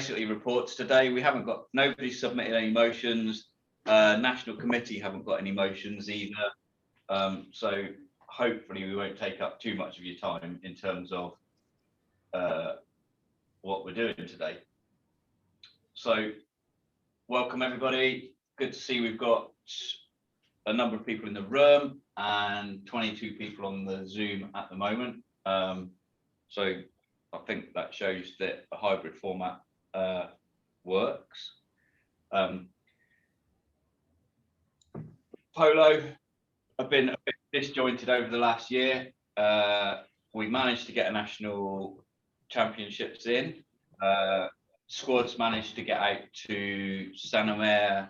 basically reports today. We haven't got, nobody submitted any motions. National Committee haven't got any motions either. So hopefully we won't take up too much of your time in terms of what we're doing today. So welcome everybody. Good to see we've got a number of people in the room and 22 people on the Zoom at the moment. So I think that shows that a hybrid format works. Polo have been a bit disjointed over the last year. We managed to get a national championships in. Squads managed to get out to Saint-Omer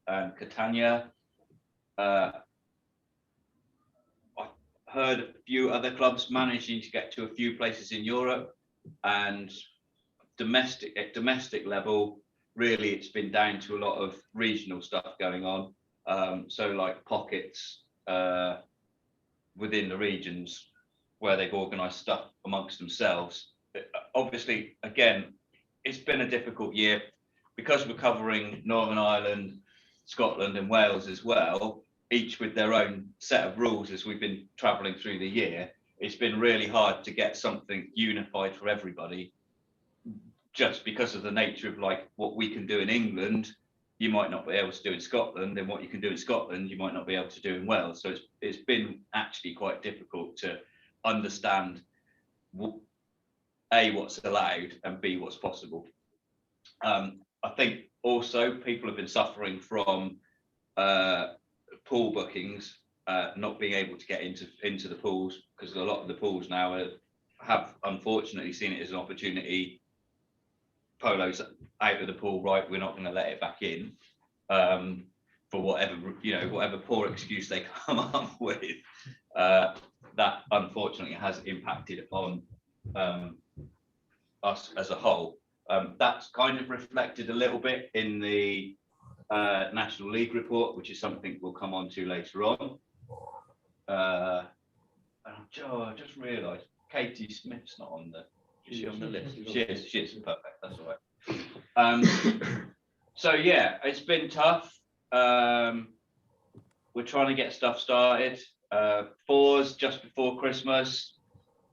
and Catania. I heard a few other clubs managing to get to a few places in Europe, and at domestic level, really it's been down to a lot of regional stuff going on. So like pockets within the regions where they've organised stuff amongst themselves. Obviously, again, it's been a difficult year because we're covering Northern Ireland, Scotland and Wales as well, each with their own set of rules as we've been travelling through the year. It's been really hard to get something unified for everybody, just because of the nature of like what we can do in England, you might not be able to do in Scotland, and what you can do in Scotland, you might not be able to do in Wales. So it's been actually quite difficult to understand A, what's allowed, and B, what's possible. I think also people have been suffering from pool bookings, not being able to get into the pools, because a lot of the pools now have unfortunately seen it as an opportunity. Polo's out of the pool, right? We're not going to let it back in for whatever, whatever poor excuse they come up with. That unfortunately has impacted on us as a whole. That's kind of reflected a little bit in the National League report, which is something we'll come on to later on. I just realised Katie Smith's not on the. Is she on the list? She is perfect. That's all right. So yeah, it's been tough. We're trying to get stuff started. Fours just before Christmas.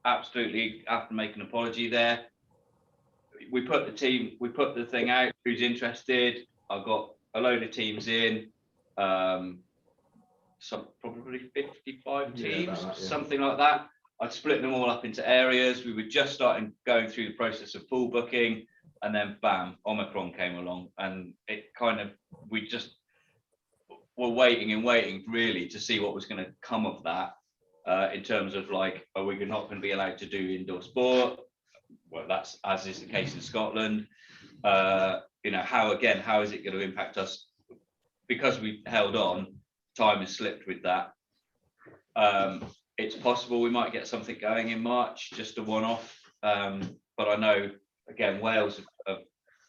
Absolutely have to make an apology there. We put the thing out. Who's interested? I've got a load of teams in. Some probably 55 teams, something like that. I'd split them all up into areas. We were just starting going through the process of pool booking, and then bam, Omicron came along, and it kind of, we just were waiting really to see what was going to come of that, in terms of like, are we not going to be allowed to do indoor sport? Well, that's as is the case in Scotland. How is it going to impact us? Because we held on, time has slipped with that. It's possible we might get something going in March, just a one-off. But I know, again, Wales have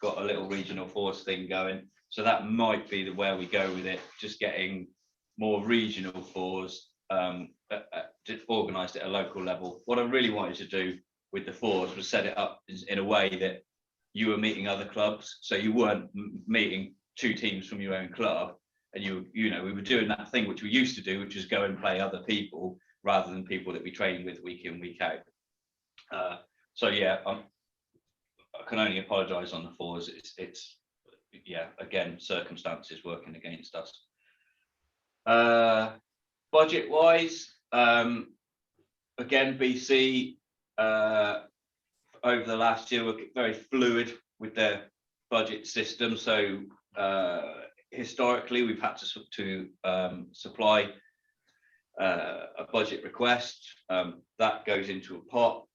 got a little regional force thing going. So that might be where we go with it, just getting more regional fours organised at a local level. What I really wanted to do with the fours was set it up in a way that you were meeting other clubs. So you weren't meeting two teams from your own club. And we were doing that thing which we used to do, which was go and play other people, rather than people that we train with week in, week out. So yeah, I can only apologise on the fours. It's again, circumstances working against us. Budget wise, again, BC over the last year were very fluid with their budget system. So historically, we've had to supply a budget request that goes into a pot.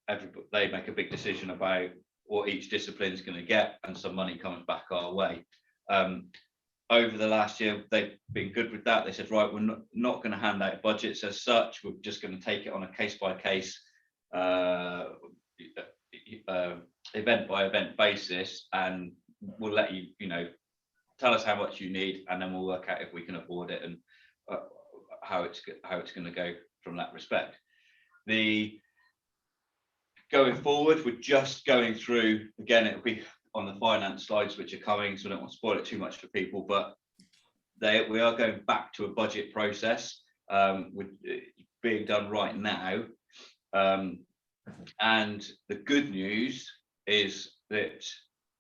They make a big decision about what each discipline is going to get, and some money comes back our way. Over the last year, they've been good with that. They said, right, we're not going to hand out budgets as such. We're just going to take it on a case-by-case, event-by-event basis, and we'll let you, tell us how much you need, and then we'll work out if we can afford it and how it's going to go from that respect. Going forward, we're just going through, again, it'll be on the finance slides which are coming, so I don't want to spoil it too much for people, but we are going back to a budget process, with being done right now. And the good news is that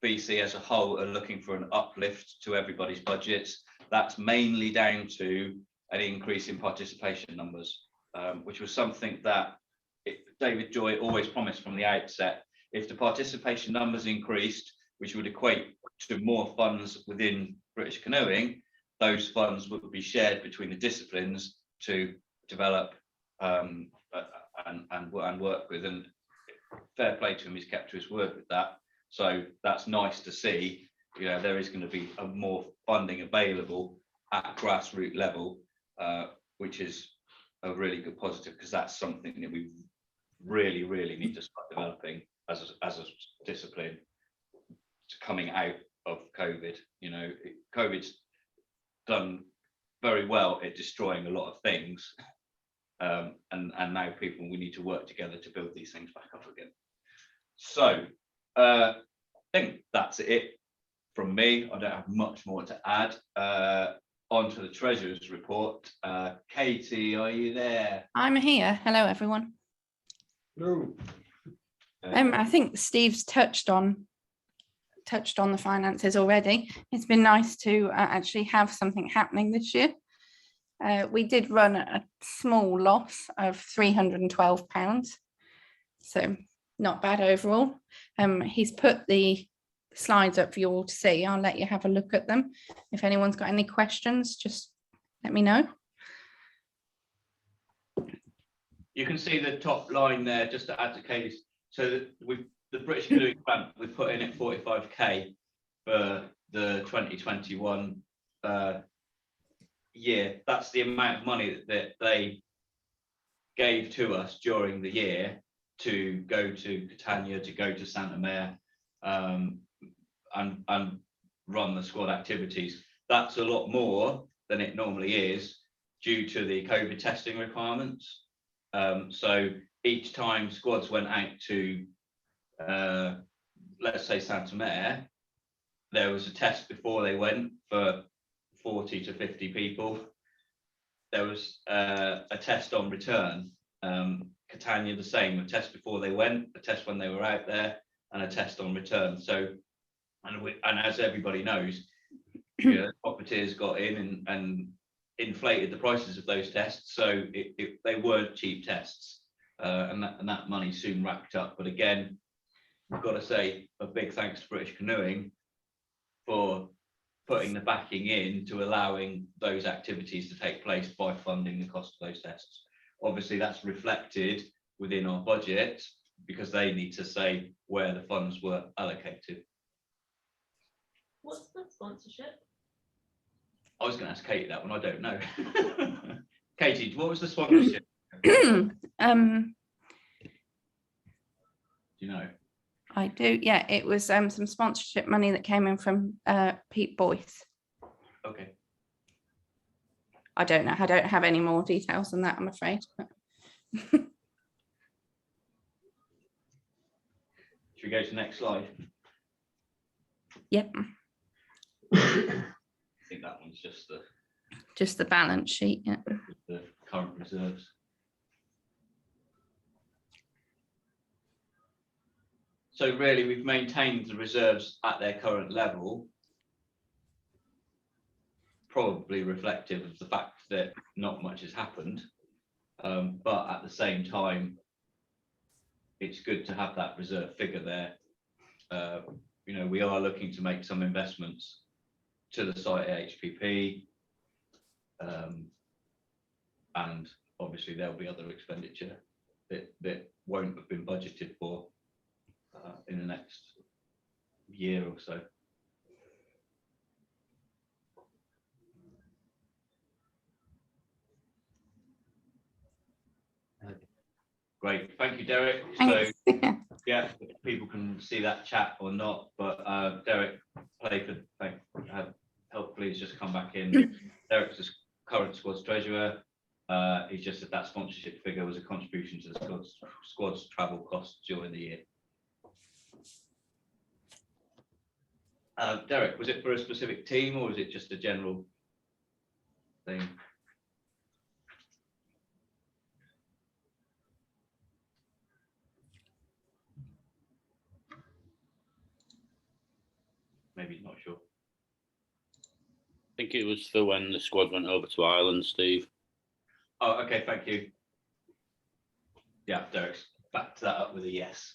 BC as a whole are looking for an uplift to everybody's budgets. That's mainly down to an increase in participation numbers, which was something that David Joy always promised from the outset. If the participation numbers increased, which would equate to more funds within British canoeing, those funds would be shared between the disciplines to develop and work with. And fair play to him, he's kept to his word with that. So that's nice to see. You know, there is going to be a more funding available at grassroots level, which is a really good positive, because that's something that we really need to start developing as a discipline coming out of COVID. You know, COVID's done very well at destroying a lot of things, and now we need to work together to build these things back up again. So I think that's it from me. I don't have much more to add. On to the Treasurer's report. Katie, are you there? I'm here. Hello, everyone. No. I think Steve's touched on the finances already. It's been nice to actually have something happening this year. We did run a small loss of £312, so not bad overall. He's put the slides up for you all to see. I'll let you have a look at them. If anyone's got any questions, just let me know. You can see the top line there, just to add to Katie's. So that the British Canoeing Grant, we put in at 45k for the 2021 year. That's the amount of money that they gave to us during the year to go to Catania, to go to Santa Mare, and run the squad activities. That's a lot more than it normally is due to the COVID testing requirements. So each time squads went out to, let's say Santa Mare, there was a test before they went for 40 to 50 people. There was a test on return. Catania the same, a test before they went, a test when they were out there, and a test on return. So, and as everybody knows, you know, profiteers got in and inflated the prices of those tests, so they weren't cheap tests, and that money soon racked up. But again, we've got to say a big thanks to British Canoeing for putting the backing in to allowing those activities to take place by funding the cost of those tests. Obviously, that's reflected within our budget because they need to say where the funds were allocated. What's the sponsorship? I was going to ask Katie that one. I don't know. Katie, what was the sponsorship? Do you know? I do. Yeah, it was some sponsorship money that came in from Pete Boyce. Okay. I don't know. I don't have any more details than that, I'm afraid. Should we go to the next slide? Yep. I think that one's just the balance sheet. Yeah. the current reserves. So really, we've maintained the reserves at their current level, probably reflective of the fact that not much has happened, but at the same time, it's good to have that reserve figure there. You know, we are looking to make some investments to the site at HPP, and obviously there'll be other expenditure that won't have been budgeted for in the next year or so. Great, thank you, Derek. Thanks. So yeah, people can see that chat or not, but Derek Playford, helpfully has just come back in. Derek's the current squad's treasurer. He's just said that sponsorship figure was a contribution to the squad's travel costs during the year. Derek, was it for a specific team or was it just a general thing? Maybe he's not sure. I think it was for when the squad went over to Ireland, Steve. Oh, okay, thank you. Yeah, Derek's backed that up with a yes.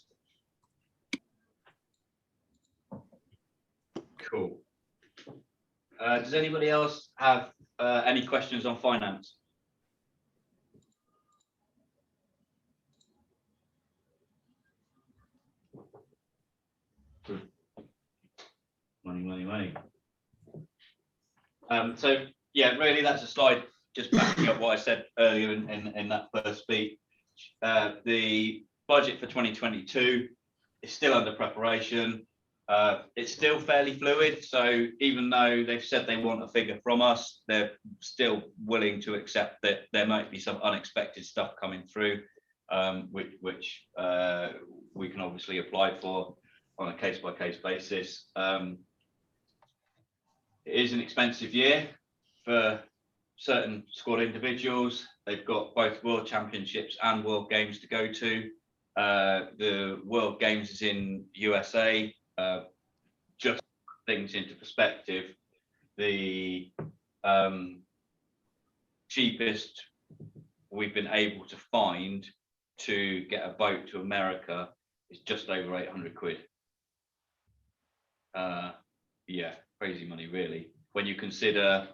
Cool. Does anybody else have any questions on finance? Money. So yeah, really that's a slide just backing up what I said earlier in that first speech. The budget for 2022 is still under preparation. It's still fairly fluid, so even though they've said they want a figure from us, they're still willing to accept that there might be some unexpected stuff coming through, which we can obviously apply for on a case-by-case basis. It is an expensive year for certain squad individuals. They've got both World Championships and World Games to go to. The World Games is in USA. Just things into perspective, the cheapest we've been able to find to get a boat to America is just over 800 quid. Yeah, crazy money really. When you consider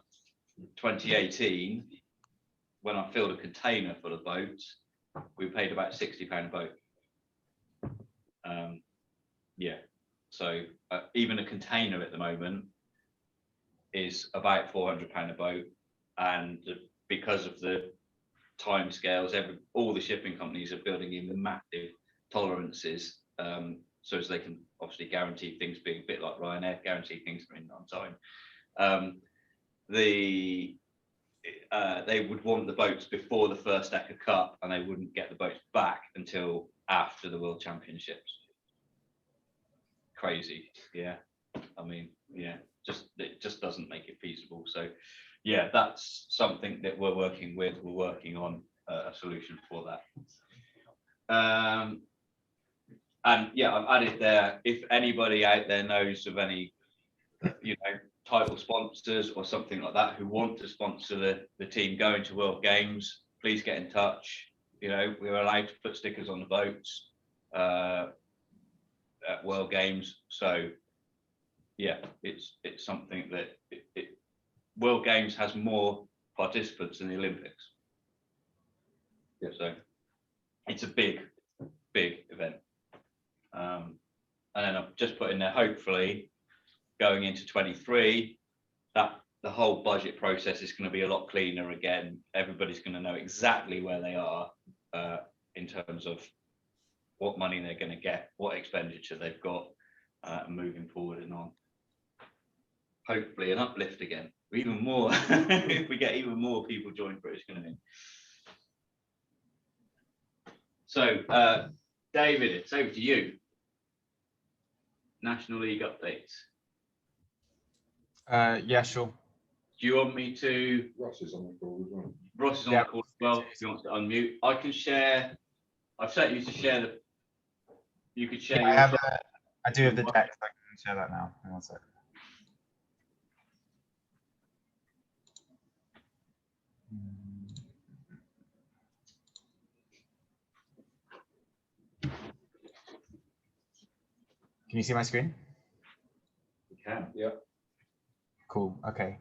2018, when I filled a container full of boats, we paid about £60 a boat. Yeah, so even a container at the moment is about £400 a boat, and because of the timescales, all the shipping companies are building in the massive tolerances, so as they can obviously guarantee things, being a bit like Ryanair, guarantee things are in on time. They would want the boats before the first Eca Cup, and they wouldn't get the boats back until after the World Championships. Crazy, yeah. I mean, yeah, it just doesn't make it feasible. So, yeah, that's something that we're working with. We're working on a solution for that. And yeah, I've added there, if anybody out there knows of any, title sponsors or something like that who want to sponsor the team going to World Games, please get in touch. We're allowed to put stickers on the boats at World Games. So yeah, it's something that World Games has more participants than the Olympics. Yeah, so it's a big event. And then I've just put in there, hopefully going into 23, that the whole budget process is going to be a lot cleaner again. Everybody's going to know exactly where they are in terms of what money they're going to get, what expenditure they've got, moving forward and on. Hopefully an uplift again, even more. If we get even more people join British Canoeing. So, David, it's over to you. National League updates. Yeah, sure. Do you want me to? Ross is on the call as well. Ross is on the call as well. If you want to unmute, I can share. I've set you to share the. You could share. Yeah, I do have the deck. So I can share that now. Hang on a sec. Can you see my screen? You can. Yeah. Cool. Okay.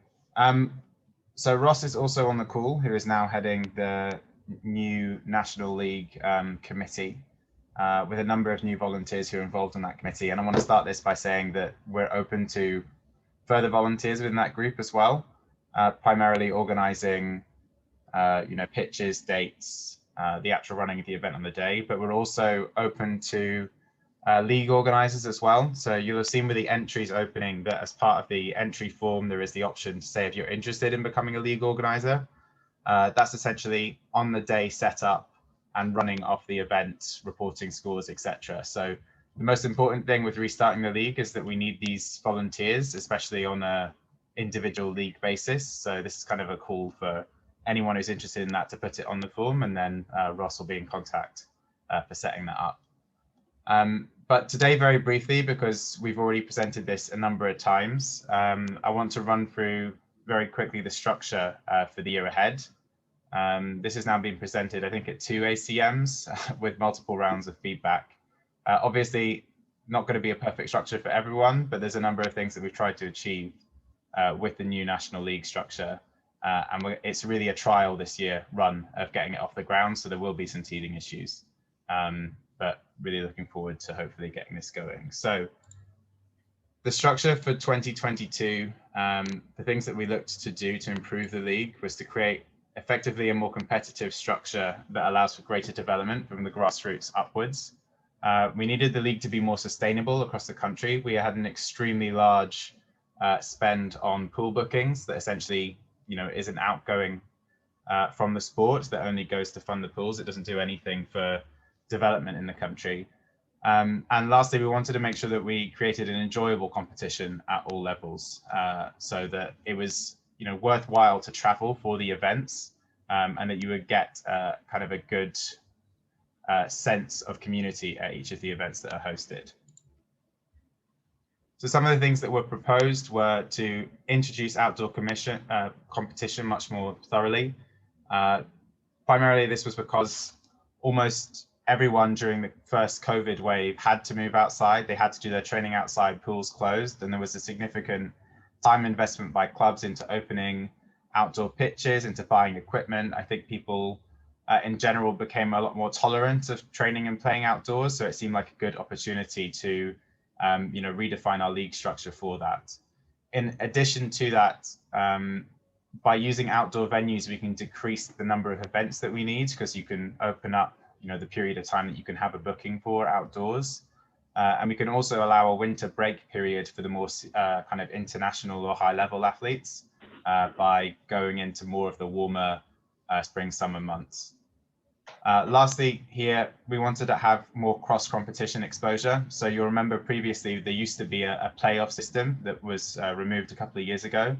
So Ross is also on the call, who is now heading the new National League committee with a number of new volunteers who are involved in that committee. And I want to start this by saying that we're open to further volunteers within that group as well, primarily organising, pitches, dates, the actual running of the event on the day. But we're also open to league organisers as well. So you'll have seen with the entries opening that as part of the entry form, there is the option to say if you're interested in becoming a league organiser. That's essentially on the day set up and running off the event, reporting scores, etc. So The most important thing with restarting the league is that we need these volunteers, especially on a individual league basis. So this is kind of a call for anyone who's interested in that to put it on the form, and then Ross will be in contact for setting that up. But today, very briefly, because we've already presented this a number of times, I want to run through very quickly the structure for the year ahead. This has now been presented, I think, at 2 ACMs with multiple rounds of feedback. Obviously, not going to be a perfect structure for everyone, but there's a number of things that we've tried to achieve with the new National League structure. And it's really a trial this year run of getting it off the ground, so there will be some teething issues. But really looking forward to hopefully getting this going. So the structure for 2022, the things that we looked to do to improve the league was to create effectively a more competitive structure that allows for greater development from the grassroots upwards. We needed the league to be more sustainable across the country. We had an extremely large spend on pool bookings that essentially, is an outgoing from the sport that only goes to fund the pools. It doesn't do anything for development in the country. And lastly, we wanted to make sure that we created an enjoyable competition at all levels, so that it was worthwhile to travel for the events, and that you would get kind of a good sense of community at each of the events that are hosted. So some of the things that were proposed were to introduce outdoor competition much more thoroughly. Primarily, this was because almost everyone during the first COVID wave had to move outside. They had to do their training outside, pools closed, and there was a significant time investment by clubs into opening outdoor pitches, into buying equipment. I think people in general became a lot more tolerant of training and playing outdoors, so it seemed like a good opportunity to redefine our league structure for that. In addition to that, by using outdoor venues, we can decrease the number of events that we need, because you can open up the period of time that you can have a booking for outdoors. And we can also allow a winter break period for the more kind of international or high level athletes by going into more of the warmer spring, summer months. Lastly, here, we wanted to have more cross competition exposure. So you'll remember previously there used to be a playoff system that was removed a couple of years ago.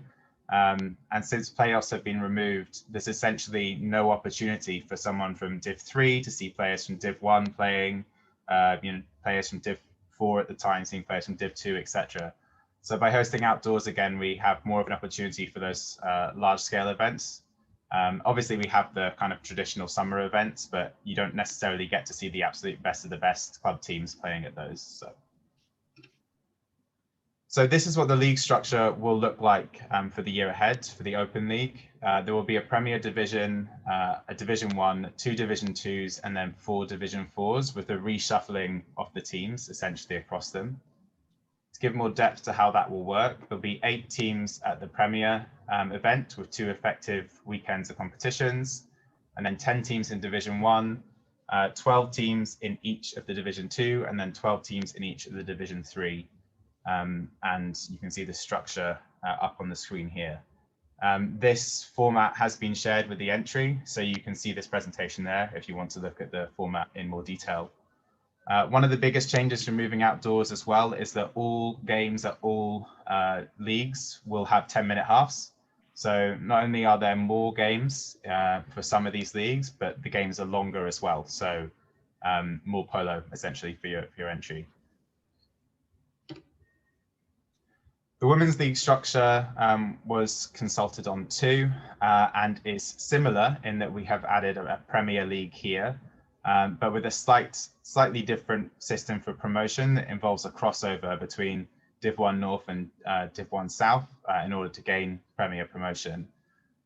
And since playoffs have been removed, there's essentially no opportunity for someone from Div 3 to see players from Div 1 playing, players from Div 4 at the time seeing players from Div 2, etc. So by hosting outdoors again, we have more of an opportunity for those large-scale events. Obviously, we have the kind of traditional summer events, but you don't necessarily get to see the absolute best of the best club teams playing at those. So this is what the league structure will look like for the year ahead for the Open League. There will be a Premier Division, a Division 1, 2 Division 2s, and then 4 Division 4s with a reshuffling of the teams essentially across them. To give more depth to how that will work, there'll be 8 teams at the Premier event with 2 effective weekends of competitions, and then 10 teams in Division 1, 12 teams in each of the Division 2, and then 12 teams in each of the Division 3. And you can see the structure up on the screen here. This format has been shared with the entry, so you can see this presentation there if you want to look at the format in more detail. One of the biggest changes from moving outdoors as well is that all games at all leagues will have 10-minute halves. So not only are there more games for some of these leagues, but the games are longer as well. So more polo essentially for your entry. The Women's League structure was consulted on too, and is similar in that we have added a Premier League here, but with a slightly different system for promotion that involves a crossover between Div 1 North and Div 1 South in order to gain Premier promotion.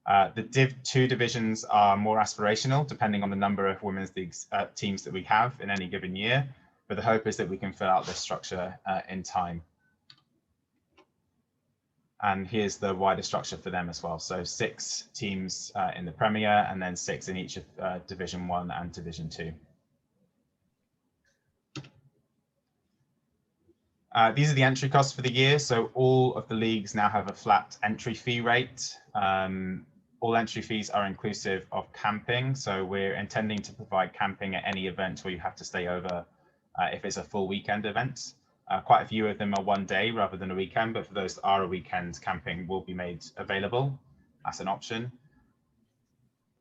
The Div 2 divisions are more aspirational, depending on the number of Women's League teams that we have in any given year, but the hope is that we can fill out this structure in time. And here's the wider structure for them as well. So 6 teams in the Premier, and then 6 in each of Division 1 and Division 2. These are the entry costs for the year. So all of the leagues now have a flat entry fee rate. All entry fees are inclusive of camping. So we're intending to provide camping at any event where you have to stay over if it's a full weekend event. Quite a few of them are one day rather than a weekend, but for those that are a weekend, camping will be made available as an option.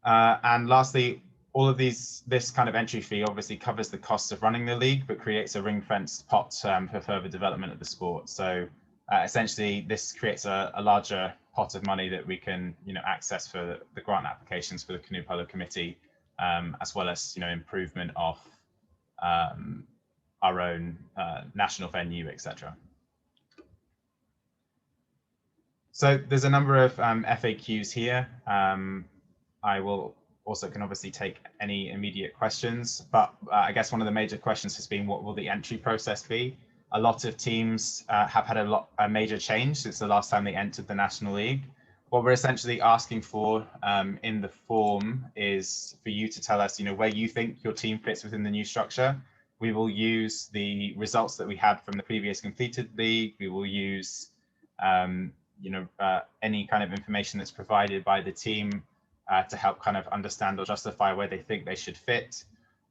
And lastly, all of this kind of entry fee obviously covers the cost of running the league, but creates a ring-fenced pot for further development of the sport. So essentially, this creates a larger pot of money that we can, access for the grant applications for the Canoe Polo Committee, as well as, improvement of our own national venue, etc. So there's a number of FAQs here. I will also can obviously take any immediate questions, but I guess one of the major questions has been, what will the entry process be? A lot of teams have had a major change since the last time they entered the National League. What we're essentially asking for in the form is for you to tell us, where you think your team fits within the new structure. We will use the results that we had from the previous completed league. We will use, any kind of information that's provided by the team to help kind of understand or justify where they think they should fit.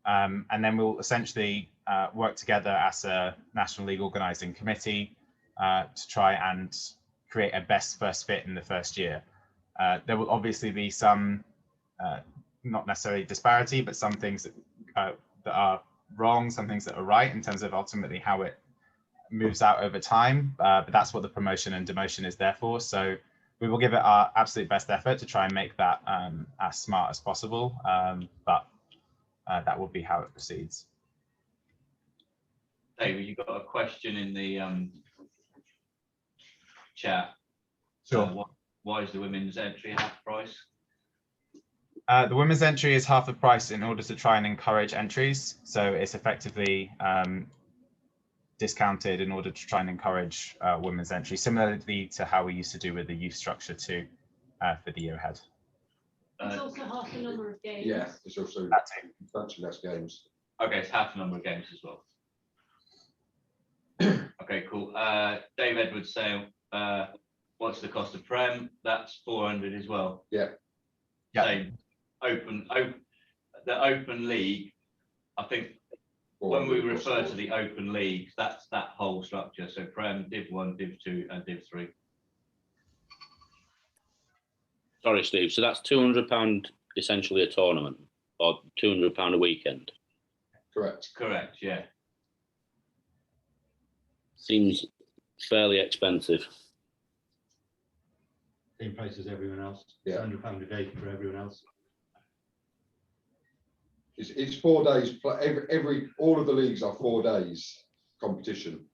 And then we'll essentially work together as a National League organising committee to try and create a best first fit in the first year. There will obviously be some, not necessarily disparity, but some things that are wrong, some things that are right in terms of ultimately how it moves out over time. But that's what the promotion and demotion is there for. So we will give it our absolute best effort to try and make that as smart as possible. But that will be how it proceeds. David, you got a question in the chat. Sure. Why is the women's entry half price? The women's entry is half the price in order to try and encourage entries. So it's effectively discounted in order to try and encourage women's entry, similarly to how we used to do with the youth structure too for the year ahead. It's also half the number of games. Yeah, it's also much less games. Okay, it's half the number of games as well. Okay, cool. Dave Edwards saying, what's the cost of Prem? That's 400 as well. Yeah. Same. The open league, I think when we refer to the open league, that's that whole structure. So Prem, Div 1, Div 2 and Div 3. Sorry, Steve. So that's £200 essentially a tournament, or £200 a weekend? Correct. Correct, yeah. Seems fairly expensive. Same price as everyone else. Yeah. £100 a day for everyone else. It's 4 days. All of the leagues are 4 days competition.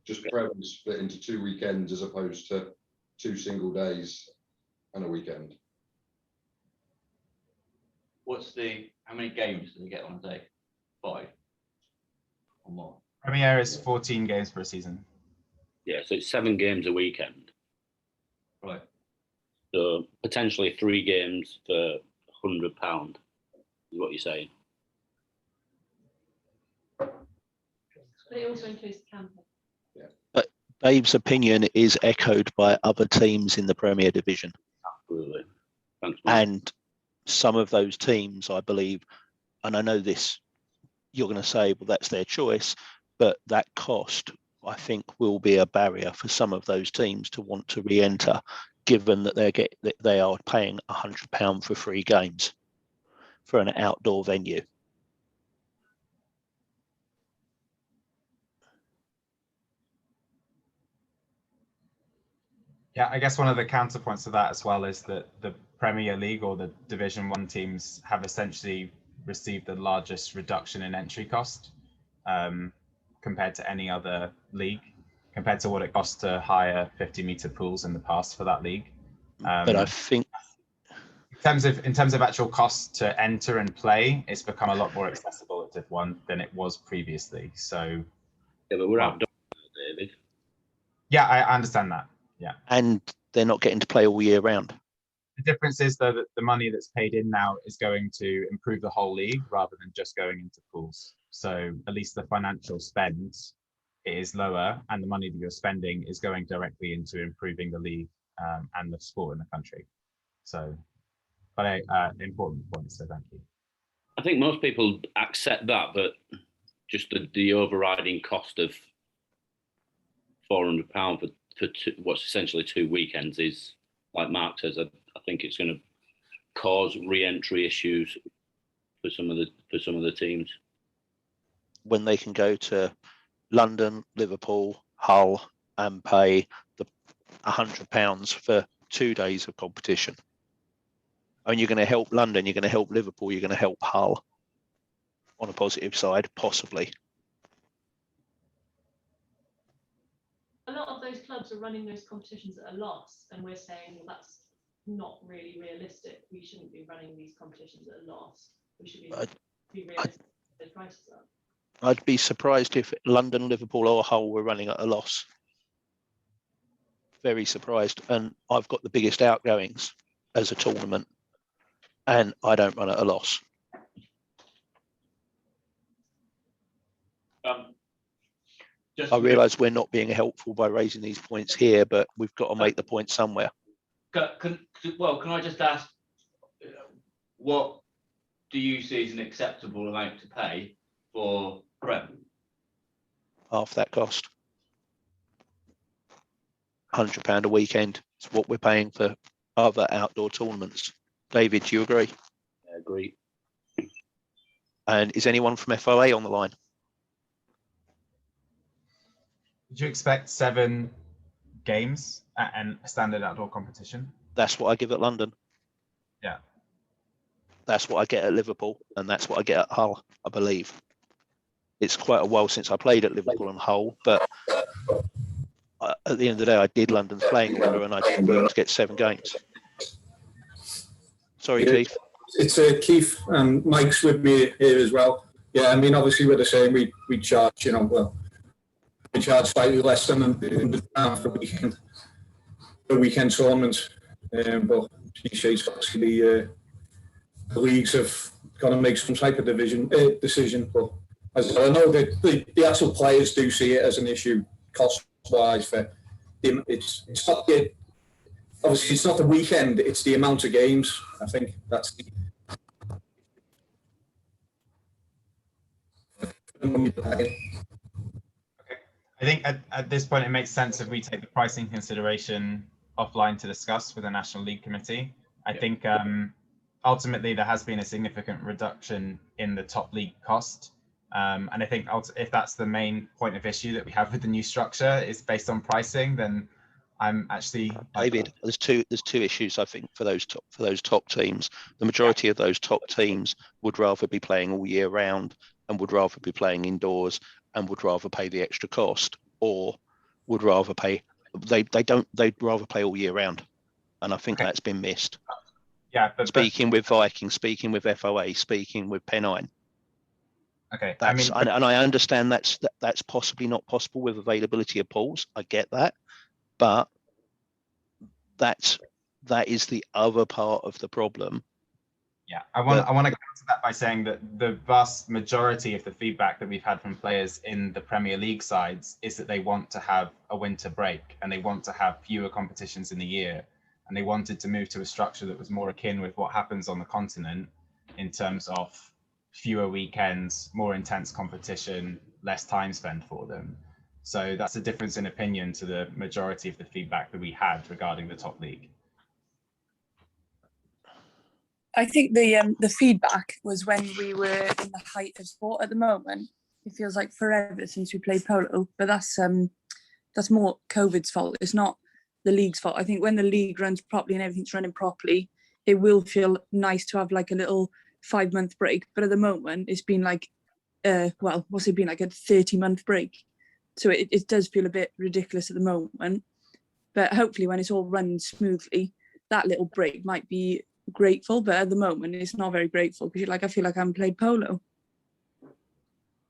Just Prem is split into 2 weekends as opposed to 2 single days and a weekend. How many games do they get on a day? 5 or more? Premier is 14 games per season. Yeah, so it's 7 games a weekend. Right. So potentially 3 games for £100 is what you're saying. But it also includes the camping. But Dave's opinion is echoed by other teams in the Premier Division. Absolutely. Thanks, Mark. And some of those teams, I believe, and I know this, you're going to say, well, that's their choice, but that cost, I think, will be a barrier for some of those teams to want to re-enter, given that they are paying £100 for 3 games for an outdoor venue. Yeah, I guess one of the counterpoints to that as well is that the Premier League or the Division 1 teams have essentially received the largest reduction in entry cost compared to any other league, compared to what it costs to hire 50-meter pools in the past for that league. But I think in terms of actual cost to enter and play, it's become a lot more accessible at Div 1 than it was previously. So Yeah, but we're outdoors, David. yeah, I understand that. Yeah. And they're not getting to play all year round. The difference is though that the money that's paid in now is going to improve the whole league rather than just going into pools. So at least the financial spend is lower, and the money that you're spending is going directly into improving the league and the sport in the country. So, but important point, so thank you. I think most people accept that, but just the overriding cost of £400 for what's essentially 2 weekends is, like Mark says, I think it's going to cause re-entry issues for some of the teams. When they can go to London, Liverpool, Hull, and pay the £100 for 2 days of competition. I mean, you're going to help London, you're going to help Liverpool, you're going to help Hull on a positive side, possibly. A lot of those clubs are running those competitions at a loss, and we're saying, well, that's not really realistic. We shouldn't be running these competitions at a loss. We should be realistic. The prices up. I'd be surprised if London, Liverpool, or Hull were running at a loss. Very surprised. And I've got the biggest outgoings as a tournament, and I don't run at a loss. I realise we're not being helpful by raising these points here, but we've got to make the point somewhere. Can I just ask, what do you see as an acceptable amount to pay for Prem? Half that cost. £100 a weekend is what we're paying for other outdoor tournaments. David, do you agree? I agree. And is anyone from FOA on the line? Did you expect 7 games and a standard outdoor competition? That's what I give at London. Yeah. That's what I get at Liverpool, and that's what I get at Hull, I believe. It's quite a while since I played at Liverpool and Hull, but at the end of the day, I did London's playing order, and I did work to get 7 games. Sorry, Keith. It's Keith, and Mike's with me here as well. Yeah, I mean, obviously we're the same. We charge, we charge slightly less than £100 for a weekend tournament. But obviously the leagues have got to make some type of decision. But as I know that the actual players do see it as an issue cost-wise. For them, it's not obviously it's not the weekend; it's the amount of games. I think that's the. Okay. I think at this point it makes sense if we take the pricing consideration offline to discuss with the National League Committee. I think ultimately there has been a significant reduction in the top league cost. And I think if that's the main point of issue that we have with the new structure is based on pricing, then I'm actually David, there's two issues I think for those top teams. The majority of those top teams would rather be playing all year round and would rather be playing indoors and would rather pay the extra cost, or would rather pay they'd rather play all year round. And I think that's been missed. Yeah, but speaking with Vikings, speaking with FOA, speaking with Pennine. Okay, and I understand that's possibly not possible with availability of pools. I get that, but that is the other part of the problem. Yeah, I want to go to that by saying that the vast majority of the feedback that we've had from players in the Premier League sides is that they want to have a winter break and they want to have fewer competitions in the year, and they wanted to move to a structure that was more akin with what happens on the continent in terms of fewer weekends, more intense competition, less time spent for them. So that's a difference in opinion to the majority of the feedback that we had regarding the top league. I think the feedback was when we were in the height of sport. At the moment, it feels like forever since we played polo, but that's more COVID's fault. It's not the league's fault. I think when the league runs properly and everything's running properly, it will feel nice to have like a little 5-month break. But at the moment, it's been like, what's it been, like a 30-month break? So it does feel a bit ridiculous at the moment. But hopefully when it's all running smoothly, that little break might be grateful, but at the moment it's not very grateful because I feel like I haven't played polo.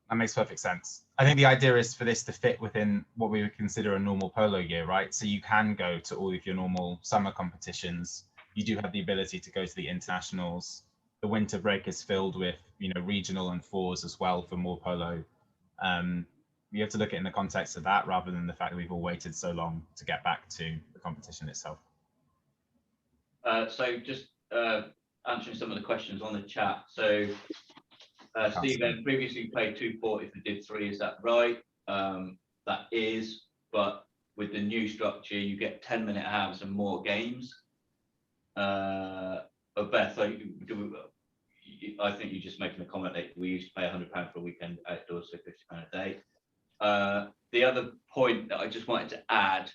That makes perfect sense. I think the idea is for this to fit within what we would consider a normal polo year, right? So you can go to all of your normal summer competitions. You do have the ability to go to the internationals. The winter break is filled with, regional and fours as well for more polo. You have to look at it in the context of that rather than the fact that we've all waited so long to get back to the competition itself. So just answering some of the questions on the chat. So Stephen previously played 240 if they did 3, is that right? That is, but with the new structure, you get 10-minute halves and more games. Beth, I think you're just making a comment that we used to pay £100 for a weekend outdoors, so £50 a day. The other point that I just wanted to add,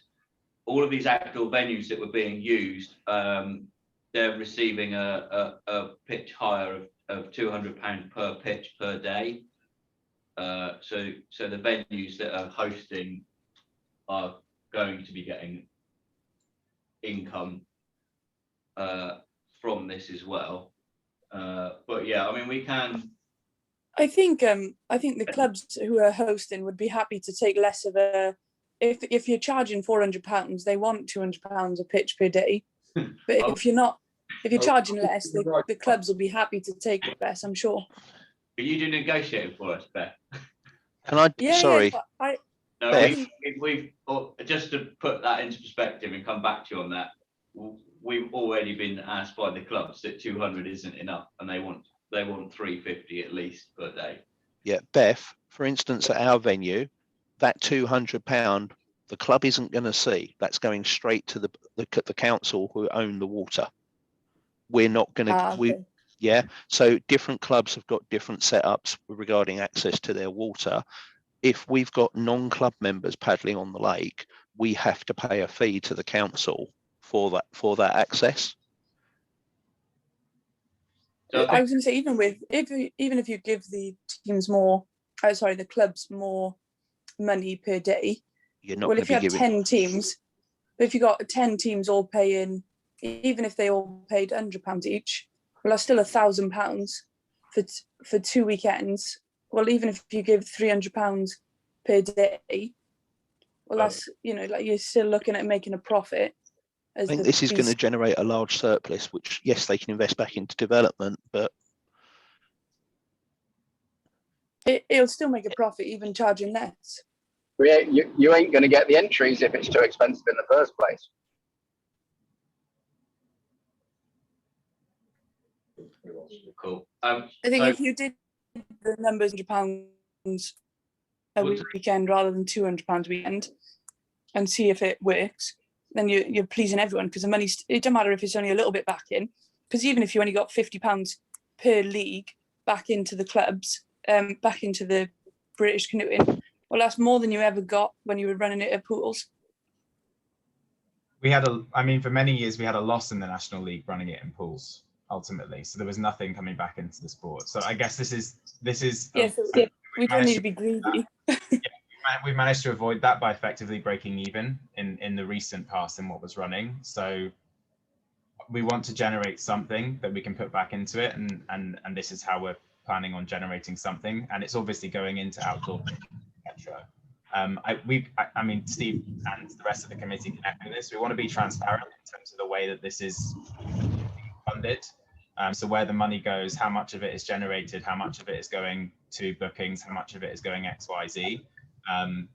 all of these outdoor venues that were being used, they're receiving a pitch hire of £200 per pitch per day. So the venues that are hosting are going to be getting income from this as well. But yeah, I mean, we can. I think the clubs who are hosting would be happy to take less of a. If you're charging £400, they want £200 a pitch per day. But if you're charging less, the clubs will be happy to take less, I'm sure. Are you doing negotiating for us, Beth? Can I? Yeah, sorry. Yeah, no, we've just to put that into perspective and come back to you on that. We've already been asked by the clubs that 200 isn't enough, and they want 350 at least per day. Yeah, Beth, for instance, at our venue, that £200, the club isn't going to see. That's going straight to the council who own the water. We're not going to. okay. Yeah. So different clubs have got different setups regarding access to their water. If we've got non-club members paddling on the lake, we have to pay a fee to the council for that access. So I was going to say, even if you give the teams the clubs more money per day. You're not Well, going if to you be have giving 10 teams, if you got 10 teams all paying, even if they all paid £100 each, well, that's still £1,000 for 2 weekends. Well, even if you give £300 per day, well, that's like you're still looking at making a profit. I think this is going to generate a large surplus, which yes, they can invest back into development, but it'll still make a profit even charging less. You ain't going to get the entries if it's too expensive in the first place. cool. I think if you did the numbers £100 a weekend rather than £200 a weekend and see if it works, then you're pleasing everyone, because the money, it doesn't matter if it's only a little bit back in, because even if you only got £50 per league back into the clubs, back into the British canoeing, well, that's more than you ever got when you were running it at pools. For many years we had a loss in the National League running it in pools ultimately, so there was nothing coming back into the sport. So I guess this is we don't need to be greedy. We've managed to avoid that by effectively breaking even in the recent past in what was running. So we want to generate something that we can put back into it, and this is how we're planning on generating something, and it's obviously going into outdoor, etc. Steve and the rest of the committee can echo this. We want to be transparent in terms of the way that this is funded. So where the money goes, how much of it is generated, how much of it is going to bookings, how much of it is going XYZ. And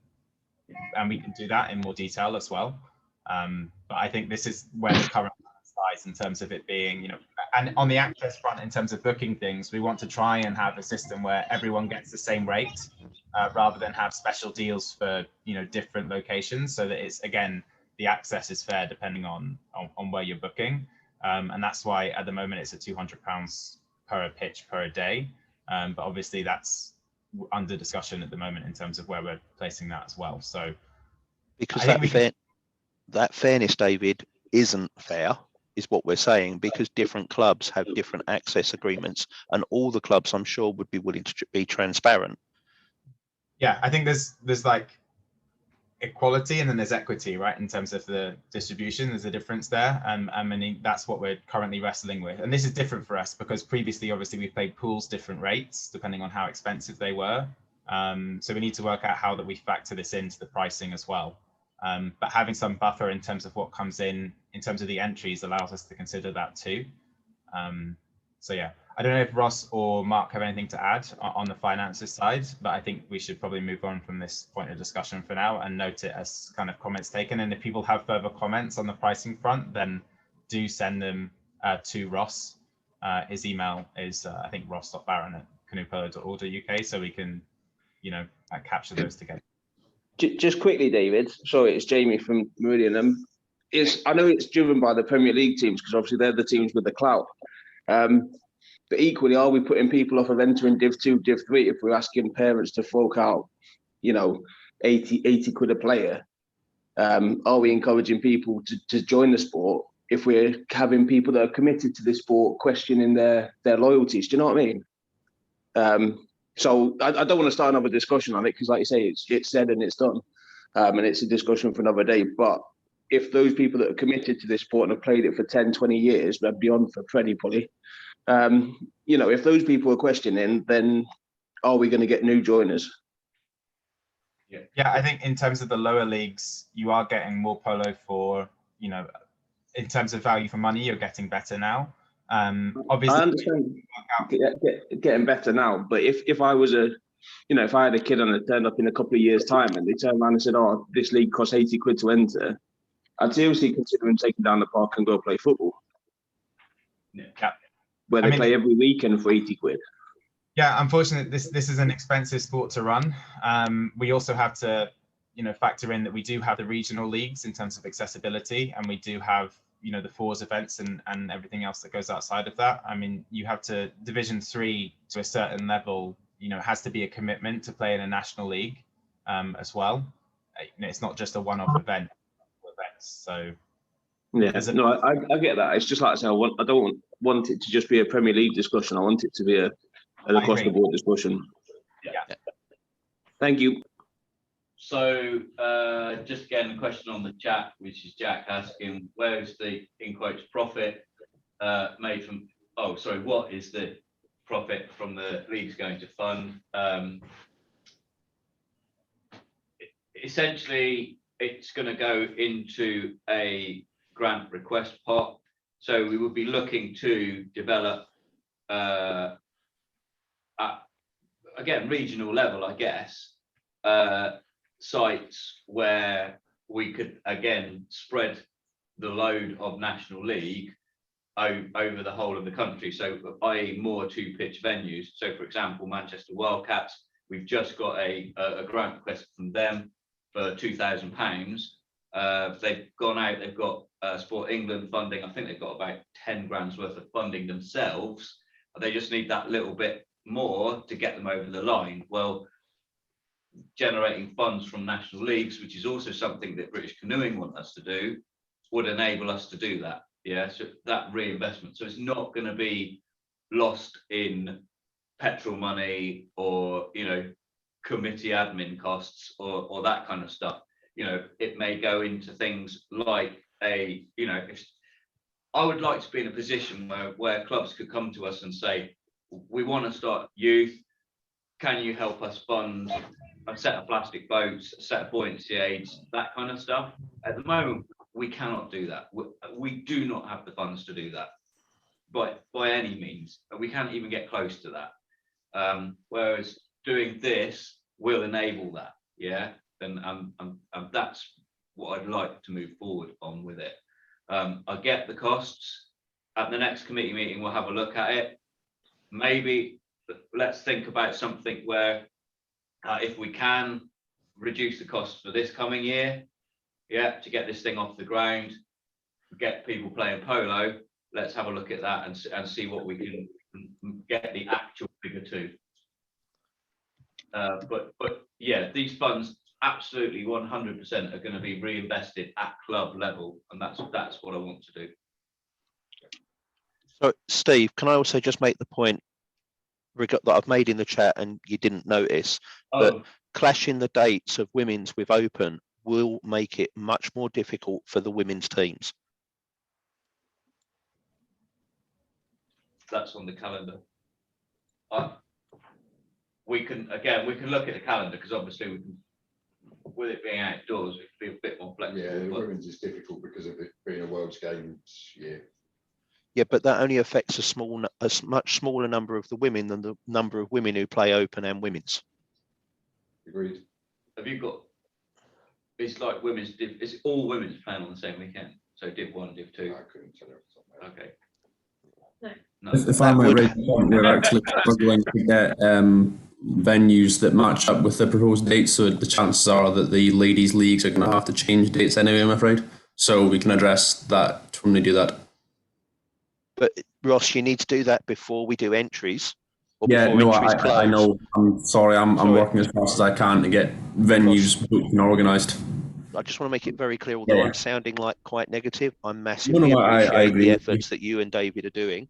we can do that in more detail as well. But I think this is where the current lies in terms of it being, and on the access front, in terms of booking things, we want to try and have a system where everyone gets the same rate, rather than have special deals for, different locations, so that it's, again, the access is fair depending on where you're booking. And that's why at the moment it's at £200 per pitch per day. But obviously that's under discussion at the moment in terms of where we're placing that as well. So because that fairness, David, isn't fair, is what we're saying, because different clubs have different access agreements, and all the clubs, I'm sure, would be willing to be transparent. Yeah, I think there's like equality and then there's equity, right? In terms of the distribution, there's a difference there. That's what we're currently wrestling with. And this is different for us because previously, obviously, we played pools different rates depending on how expensive they were. So we need to work out how that we factor this into the pricing as well. But having some buffer in terms of what comes in terms of the entries allows us to consider that too. So yeah, I don't know if Ross or Mark have anything to add on the finances side, but I think we should probably move on from this point of discussion for now and note it as kind of comments taken. And if people have further comments on the pricing front, then do send them to Ross, his email is I think ross.barron@canoepolo.org.uk, so we can, you know, capture those together. Just quickly, David. Sorry, it's Jamie from Meridian. I know it's driven by the Premier League teams because obviously they're the teams with the clout. But equally, are we putting people off of entering Div 2, Div 3 if we're asking parents to fork out, you know, 80 quid a player? Are we encouraging people to join the sport if we're having people that are committed to this sport questioning their loyalties? Do you know what I mean? So I don't want to start another discussion on it because, like you say, it's said and it's done, and it's a discussion for another day. But if those people that are committed to this sport and have played it for 10, 20 years, but beyond for Freddie probably, you know, if those people are questioning, then are we going to get new joiners? Yeah, I think in terms of the lower leagues, you are getting more polo for, you know, in terms of value for money, you're getting better now. Obviously, I understand getting better now, but if I was if I had a kid and it turned up in a couple of years' time and they turned around and said, "Oh, this league costs 80 quid to enter," I'd seriously consider him taking down the park and go play football. Yeah. Where they play every weekend for 80 quid. Yeah, unfortunately, this is an expensive sport to run. We also have to, you know, factor in that we do have the regional leagues in terms of accessibility, and we do have, you know, the fours events and everything else that goes outside of that. I mean, you have to Division 3 to a certain level, you know, has to be a commitment to play in a national league as well. It's not just a one-off event. So yeah, no, I get that. It's just like I say, I don't want it to just be a Premier League discussion. I want it to be an across the board discussion. Yeah. Thank you. So just again, a question on the chat, which is Jack asking, where is the, in quotes, profit made from, what is the profit from the leagues going to fund? Essentially, it's going to go into a grant request pot. So we would be looking to develop, at, again, regional level, I guess, sites where we could, again, spread the load of National League over the whole of the country. So, i.e. more two-pitch venues. So, for example, Manchester Wildcats, we've just got a grant request from them for £2,000. They've gone out, they've got Sport England funding. I think they've got about 10 grand's worth of funding themselves. They just need that little bit more to get them over the line. Well, generating funds from national leagues, which is also something that British Canoeing want us to do, would enable us to do that. Yeah, so that reinvestment. So it's not going to be lost in petrol money or, you know, committee admin costs or that kind of stuff. You know, it may go into things like I would like to be in a position where clubs could come to us and say, we want to start youth. Can you help us fund a set of plastic boats, a set of buoyancy aids, that kind of stuff? At the moment, we cannot do that. We do not have the funds to do that, by any means. We can't even get close to that. Whereas doing this will enable that. Yeah, and that's what I'd like to move forward on with it. I get the costs. At the next committee meeting, we'll have a look at it. Maybe let's think about something where if we can reduce the costs for this coming year, yeah, to get this thing off the ground, get people playing polo, let's have a look at that and see what we can get the actual figure to. But yeah, these funds absolutely 100% are going to be reinvested at club level, and that's what I want to do. So, Steve, can I also just make the point that I've made in the chat and you didn't notice, that clashing the dates of women's with open will make it much more difficult for the women's teams. That's on the calendar. We can look at the calendar because obviously we can, with it being outdoors, it can be a bit more flexible. Yeah, the women's is difficult because of it being a World's Games year. Yeah, but that only affects a much smaller number of the women than the number of women who play open and women's. Agreed. Have you got? It's like women's. It's all women's playing on the same weekend. So Div 1, Div 2. I couldn't tell you. Okay. No. If I might raise a point, we're actually struggling to get venues that match up with the proposed dates, so the chances are that the ladies' leagues are going to have to change dates anyway, I'm afraid. So we can address that when we do that. But Ross, you need to do that before we do entries. Or Yeah, before no, entries I close. know. I'm sorry. I'm Sorry. working as fast as I can to get venues booked and organised. I just want to make it very clear, although Yeah. I'm sounding like quite negative, I massively No, I appreciate agree the with you. efforts that you and David are doing.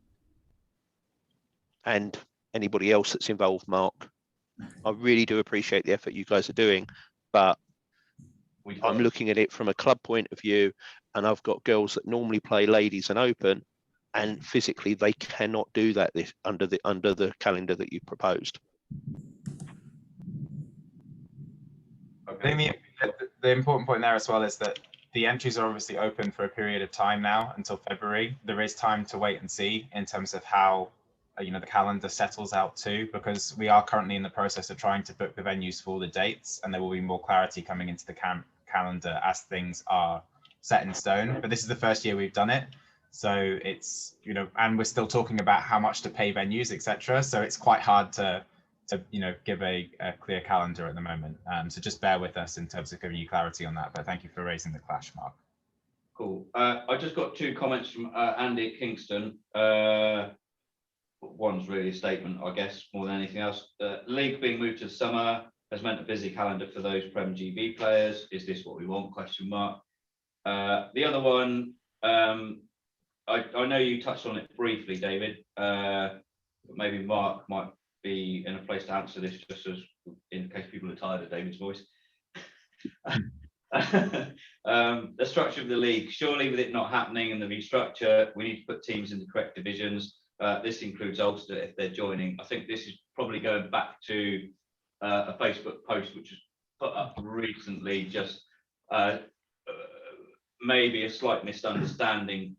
And anybody else that's involved, Mark. I really do appreciate the effort you guys are doing, but I'm looking at it from a club point of view, and I've got girls that normally play ladies and open, and physically they cannot do that under the calendar that you proposed. I think the important point there as well is that the entries are obviously open for a period of time now until February. There is time to wait and see in terms of how the calendar settles out too, because we are currently in the process of trying to book the venues for all the dates, and there will be more clarity coming into the calendar as things are set in stone. But this is the first year we've done it, so it's and we're still talking about how much to pay venues, etc. So it's quite hard to give a clear calendar at the moment. So just bear with us in terms of giving you clarity on that. But thank you for raising the clash, Mark. Cool. I just got 2 comments from Andy at Kingston. One's really a statement, I guess, more than anything else. League being moved to the summer has meant a busy calendar for those Prem GB players. Is this what we want? Question mark. The other one, I know you touched on it briefly, David, but maybe Mark might be in a place to answer this, just as in case people are tired of David's voice. The structure of the league, surely with it not happening and the restructure, we need to put teams in the correct divisions. This includes Ulster if they're joining. I think this is probably going back to a Facebook post which was put up recently, just maybe a slight misunderstanding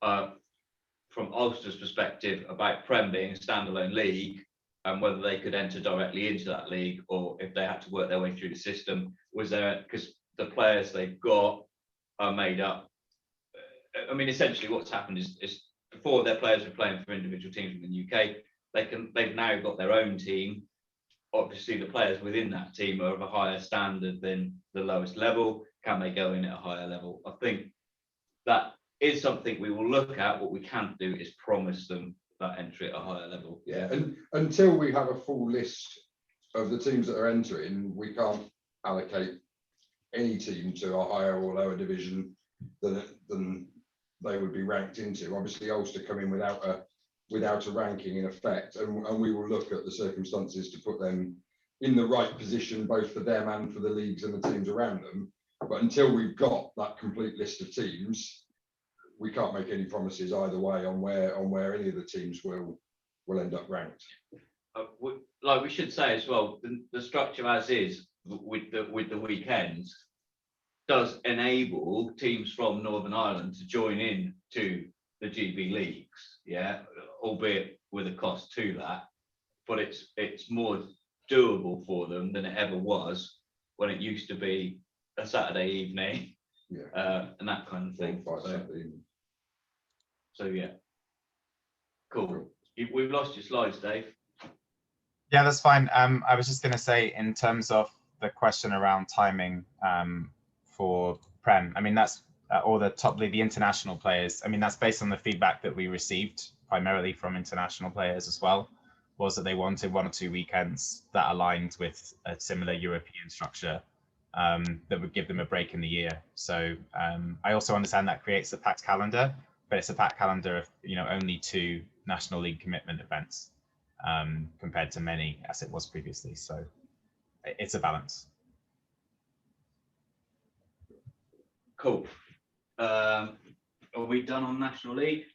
from Ulster's perspective about Prem being a standalone league and whether they could enter directly into that league or if they had to work their way through the system. Was there, because the players they've got are made up. I mean, essentially what's happened is before their players were playing for individual teams in the UK, they've now got their own team. Obviously the players within that team are of a higher standard than the lowest level. Can they go in at a higher level? I think that is something we will look at. What we can't do is promise them that entry at a higher level. Yeah, and until we have a full list of the teams that are entering, we can't allocate any team to a higher or lower division than they would be ranked into. Obviously Ulster come in without a ranking in effect, and we will look at the circumstances to put them in the right position both for them and for the leagues and the teams around them. But until we've got that complete list of teams, we can't make any promises either way on where any of the teams will end up ranked. Like we should say as well, the structure as is with the weekends does enable teams from Northern Ireland to join in to the GB leagues, yeah, albeit with a cost to that, but it's more doable for them than it ever was when it used to be a Saturday evening, and that kind of thing. So yeah, cool. We've lost your slides, Dave. Yeah, that's fine. I was just going to say, in terms of the question around timing for Prem, I mean, that's or the international players. I mean, that's based on the feedback that we received primarily from international players as well, was that they wanted 1 or 2 weekends that aligned with a similar European structure that would give them a break in the year. So I also understand that creates a packed calendar, but it's a packed calendar of only 2 National League commitment events compared to many as it was previously. So it's a balance. Cool. Are we done on National League?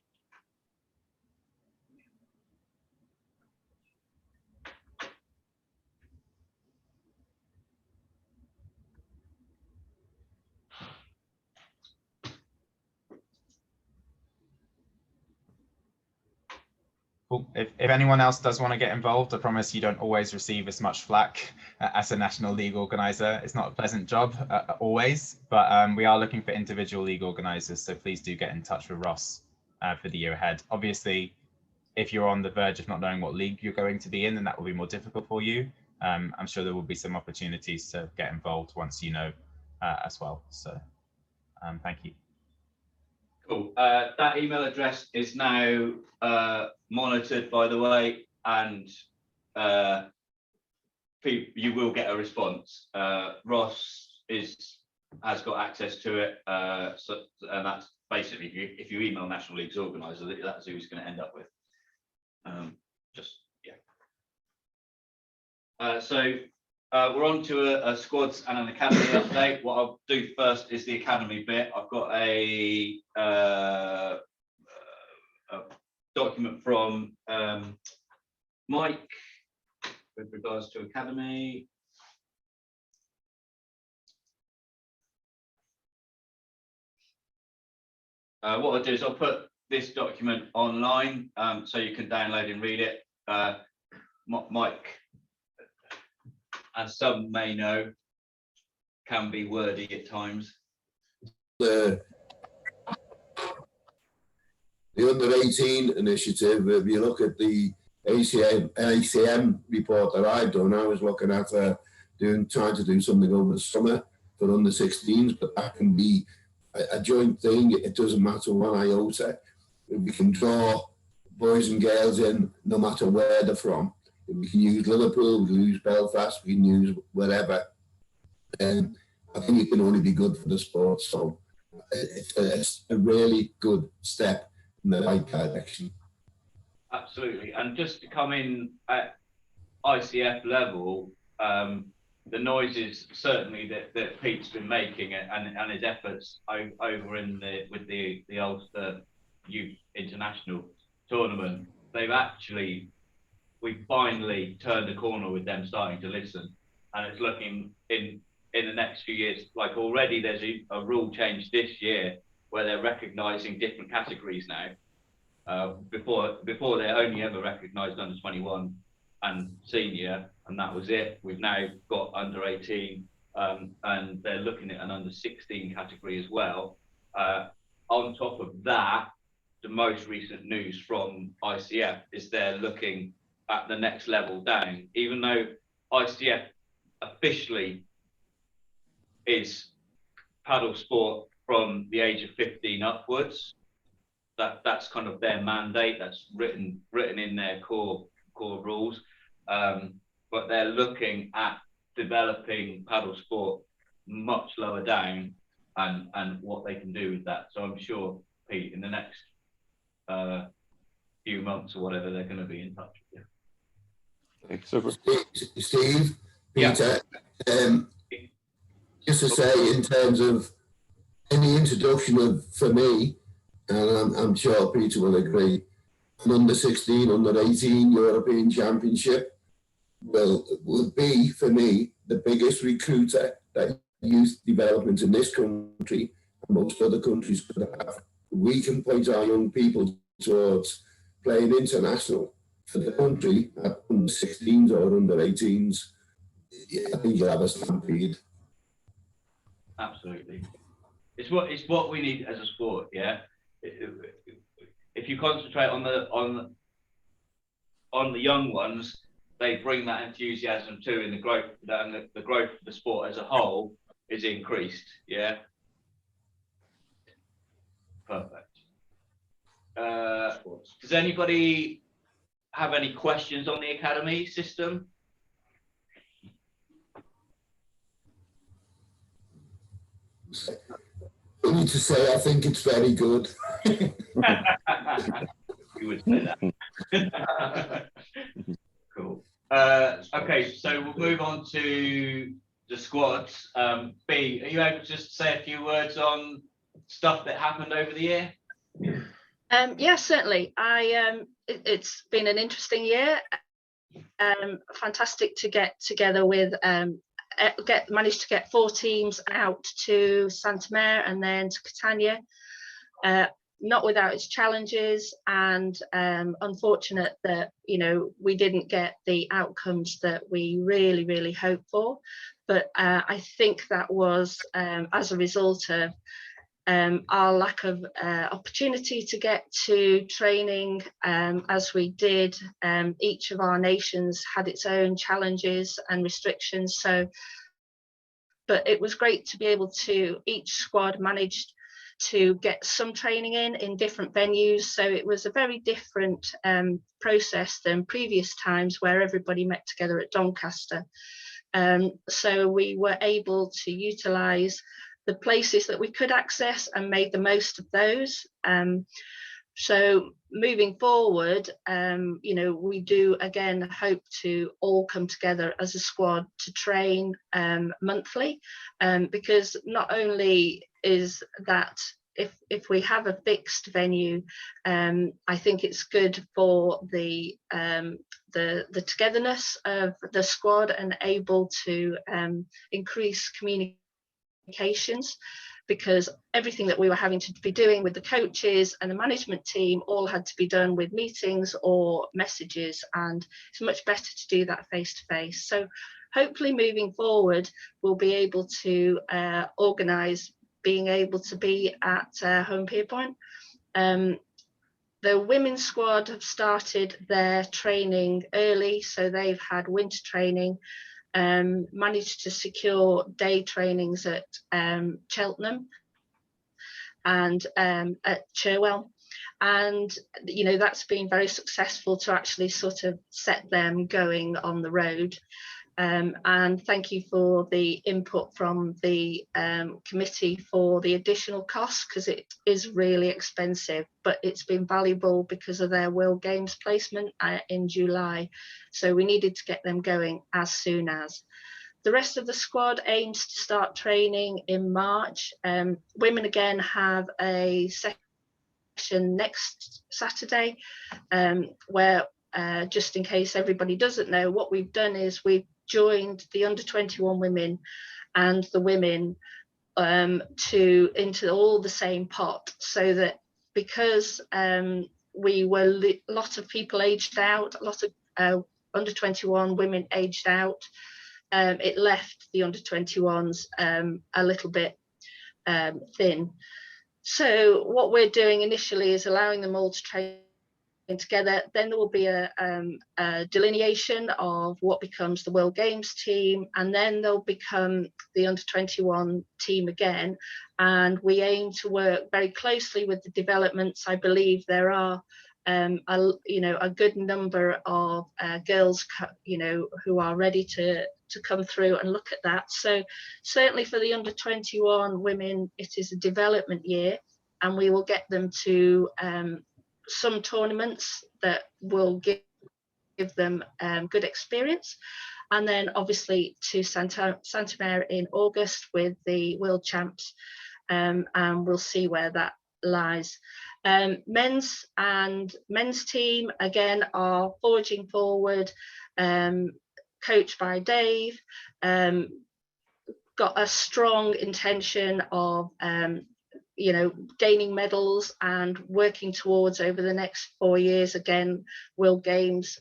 Cool. If anyone else does want to get involved, I promise you don't always receive as much flack as a National League organizer. It's not a pleasant job always, but we are looking for individual league organizers. So please do get in touch with Ross for the year ahead. Obviously, if you're on the verge of not knowing what league you're going to be in, then that will be more difficult for you. I'm sure there will be some opportunities to get involved once you know as well. So thank you. Cool. That email address is now monitored, by the way, and you will get a response. Ross has got access to it, and that's basically if you email National League's organiser, that's who he's going to end up with. So we're on to a squads and an academy update. What I'll do first is the academy bit. I've got a document from Mike with regards to academy. What I'll do is I'll put this document online so you can download and read it. Mike, as some may know, can be wordy at times. The under-18 initiative, if you look at the ACM report that I've done, I was looking at trying to do something over the summer for under-16s, but that can be a joint thing. It doesn't matter one iota. We can draw boys and girls in no matter where they're from. We can use Liverpool, we can use Belfast, we can use wherever. And I think it can only be good for the sport. So it's a really good step in the right direction. Absolutely. And just to come in at ICF level, the noises certainly that Pete's been making and his efforts over in with the Ulster Youth International Tournament, we finally turned the corner with them starting to listen, and it's looking in the next few years like already there's a rule change this year where they're recognising different categories now. Before they only ever recognised under 21 and senior, and that was it. We've now got under 18, and they're looking at an under 16 category as well. On top of that, the most recent news from ICF is they're looking at the next level down. Even though ICF officially is paddle sport from the age of 15 upwards, that's kind of their mandate. That's written in their core rules. But they're looking at developing paddle sport much lower down and what they can do with that. So I'm sure, Pete, in the next few months or whatever, they're going to be in touch with you. Super. Steve, Peter, just to say in terms of any introduction for me, and I'm sure Peter will agree, an under 16, under 18 European Championship will be, for me, the biggest recruiter that youth development in this country and most other countries could have. We can point our young people towards playing international for the country at under 16s or under 18s. I think you'll have a stampede. Absolutely. It's what we need as a sport, yeah. If you concentrate on the young ones, they bring that enthusiasm too, in the growth, and the growth of the sport as a whole is increased. Yeah. Perfect. Does anybody have any questions on the academy system? I need to say I think it's very good. You would say that. Cool. Okay, so we'll move on to the squads. B, are you able to just say a few words on stuff that happened over the year? Yeah, certainly. It's been an interesting year. Fantastic to get together with, managed to get 4 teams out to Santomare and then to Catania. Not without its challenges, and unfortunate that we didn't get the outcomes that we really hoped for. But I think that was as a result of our lack of opportunity to get to training as we did. Each of our nations had its own challenges and restrictions. But it was great to be able to, each squad managed to get some training in different venues. So it was a very different process than previous times where everybody met together at Doncaster. So we were able to utilise the places that we could access and made the most of those. So moving forward, we do again hope to all come together as a squad to train monthly, because not only is that if we have a fixed venue, I think it's good for the togetherness of the squad and able to increase communications, because everything that we were having to be doing with the coaches and the management team all had to be done with meetings or messages, and it's much better to do that face to face. So hopefully moving forward, we'll be able to organise being able to be at Home Pierpoint. The women's squad have started their training early, so they've had winter training, managed to secure day trainings at Cheltenham and at Cherwell. And, that's been very successful to actually sort of set them going on the road. And thank you for the input from the committee for the additional costs, because it is really expensive, but it's been valuable because of their World Games placement in July. So we needed to get them going as soon as. The rest of the squad aims to start training in March. Women again have a session next Saturday, where just in case everybody doesn't know, what we've done is we've joined the under-21 women and the women into all the same pot, so that because we were a lot of people aged out, a lot of under-21 women aged out, it left the under-21s a little bit thin. So what we're doing initially is allowing them all to train together. Then there will be a delineation of what becomes the World Games team, and then they'll become the under-21 team again. And we aim to work very closely with the developments. I believe there are a good number of girls who are ready to come through and look at that. So certainly for the under-21 women, it is a development year, and we will get them to some tournaments that will give them good experience, and then obviously to Santa Mare in August with the World Champs, and we'll see where that lies. Men's team again are forging forward, coached by Dave, got a strong intention of gaining medals and working towards, over the next 4 years, again, World Games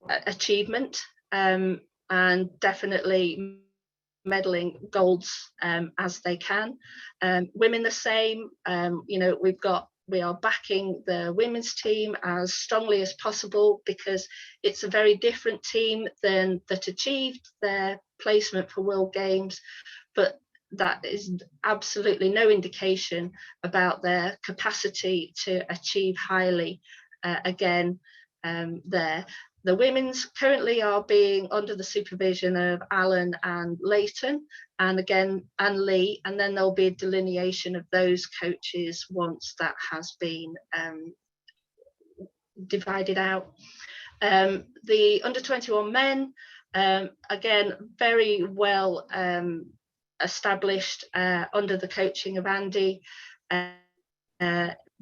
achievement, and definitely medaling golds as they can. Women the same. We are backing the women's team as strongly as possible, because it's a very different team than that achieved their placement for World Games, but that is absolutely no indication about their capacity to achieve highly again there. The women's currently are being under the supervision of Alan and Leighton, and Lee, and then there'll be a delineation of those coaches once that has been divided out. The under-21 men, again, very well established under the coaching of Andy.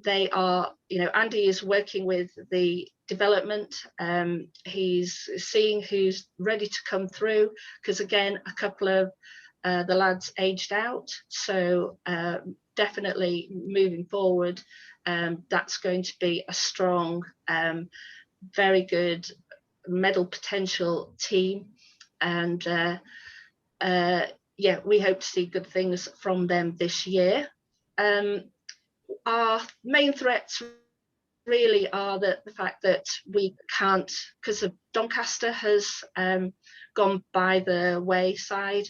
They are, Andy is working with the development. He's seeing who's ready to come through, because again, a couple of the lads aged out. So definitely moving forward, that's going to be a strong, very good medal potential team. And yeah, we hope to see good things from them this year. Our main threats really are the fact that we can't, because of Doncaster has gone by the wayside.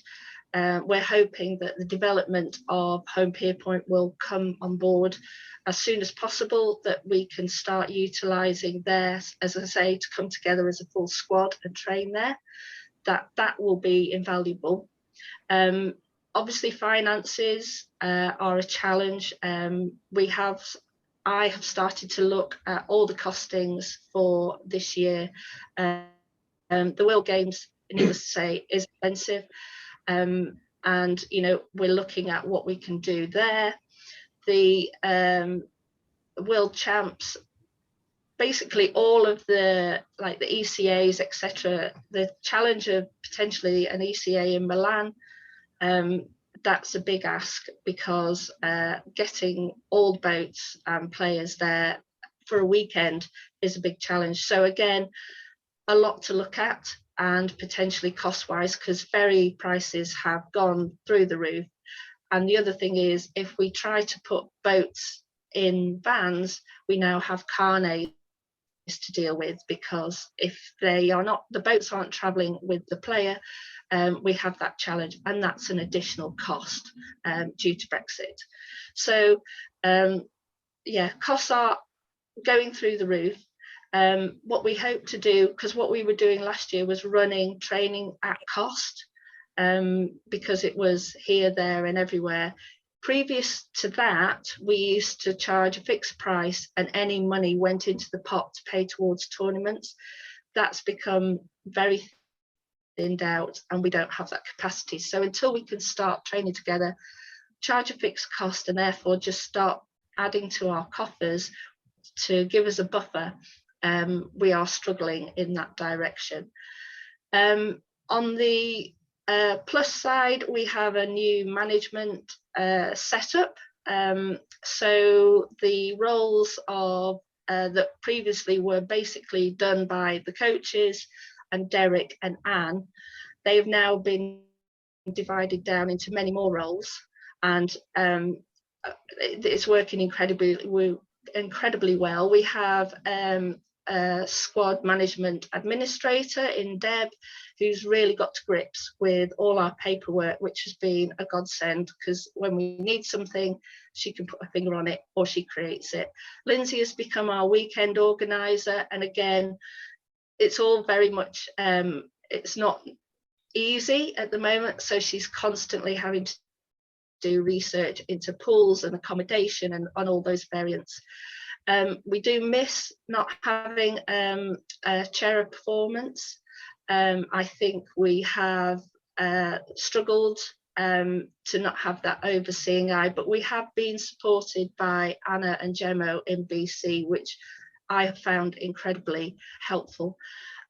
We're hoping that the development of Home Pierpoint will come on board as soon as possible, that we can start utilising theirs, as I say, to come together as a full squad and train there. That will be invaluable. Obviously, finances are a challenge. I have started to look at all the costings for this year. The World Games, needless to say, is expensive. And you know, we're looking at what we can do there. The World Champs, basically all of the, like the ECAs, etc. The challenge of potentially an ECA in Milan, that's a big ask, because getting old boats and players there for a weekend is a big challenge. So again, a lot to look at, and potentially cost-wise, because ferry prices have gone through the roof. And the other thing is, if we try to put boats in vans, we now have carnets to deal with, because if they are not, the boats aren't traveling with the player, we have that challenge, and that's an additional cost due to Brexit. So yeah, costs are going through the roof. What we hope to do, because what we were doing last year was running training at cost, because it was here, there and everywhere. Previous to that, we used to charge a fixed price, and any money went into the pot to pay towards tournaments. That's become very thinned out, and we don't have that capacity. So until we can start training together, charge a fixed cost, and therefore just start adding to our coffers to give us a buffer, we are struggling in that direction. On the plus side, we have a new management setup. So the roles of that previously were basically done by the coaches and Derek and Anne, they've now been divided down into many more roles, and it's working incredibly well. We have a squad management administrator in Deb, who's really got to grips with all our paperwork, which has been a godsend, because when we need something, she can put her finger on it, or she creates it. Lindsay has become our weekend organizer, and again, it's all very much, it's not easy at the moment, so she's constantly having to do research into pools and accommodation and on all those variants. We do miss not having a chair of performance. I think we have struggled to not have that overseeing eye, but we have been supported by Anna and Gemmo in BC, which I have found incredibly helpful.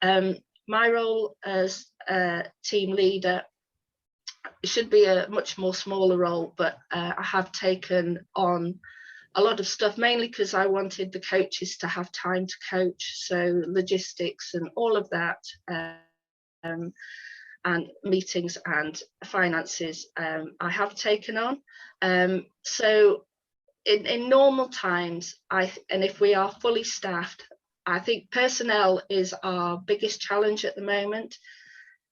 My role as team leader should be a much more smaller role, but I have taken on a lot of stuff, mainly because I wanted the coaches to have time to coach, so logistics and all of that, and meetings and finances, I have taken on. So in normal times, and if we are fully staffed, I think personnel is our biggest challenge at the moment.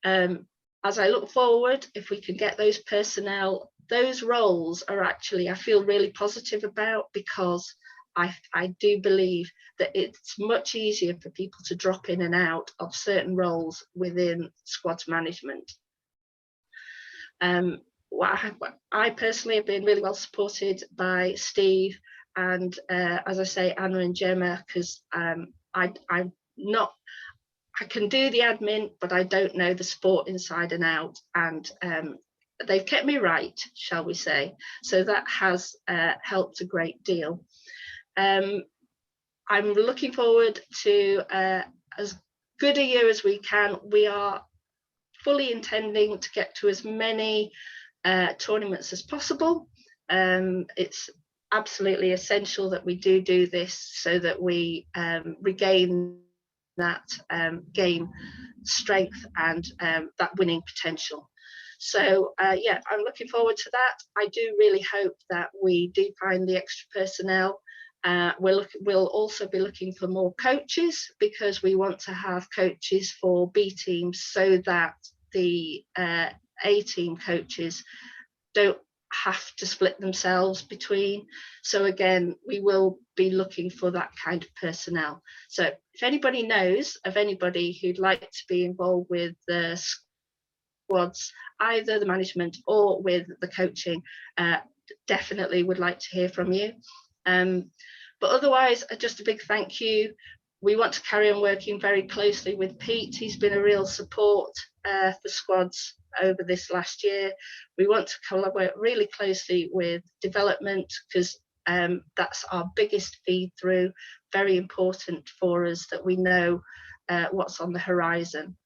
As I look forward, if we can get those personnel, those roles are actually, I feel really positive about, because I do believe that it's much easier for people to drop in and out of certain roles within squads management. I personally have been really well supported by Steve and, as I say, Anna and Gemma, because I can do the admin, but I don't know the sport inside and out, and they've kept me right, shall we say. So that has helped a great deal. I'm looking forward to as good a year as we can. We are fully intending to get to as many tournaments as possible. It's absolutely essential that we do this so that we regain that game strength and that winning potential. So yeah, I'm looking forward to that. I do really hope that we do find the extra personnel. We'll also be looking for more coaches, because we want to have coaches for B teams, so that the A team coaches don't have to split themselves between. So again, we will be looking for that kind of personnel. So if anybody knows of anybody who'd like to be involved with the squads, either the management or with the coaching, definitely would like to hear from you. But otherwise, just a big thank you. We want to carry on working very closely with Pete. He's been a real support for squads over this last year. We want to collaborate really closely with development, because that's our biggest feed through. Very important for us that we know what's on the horizon.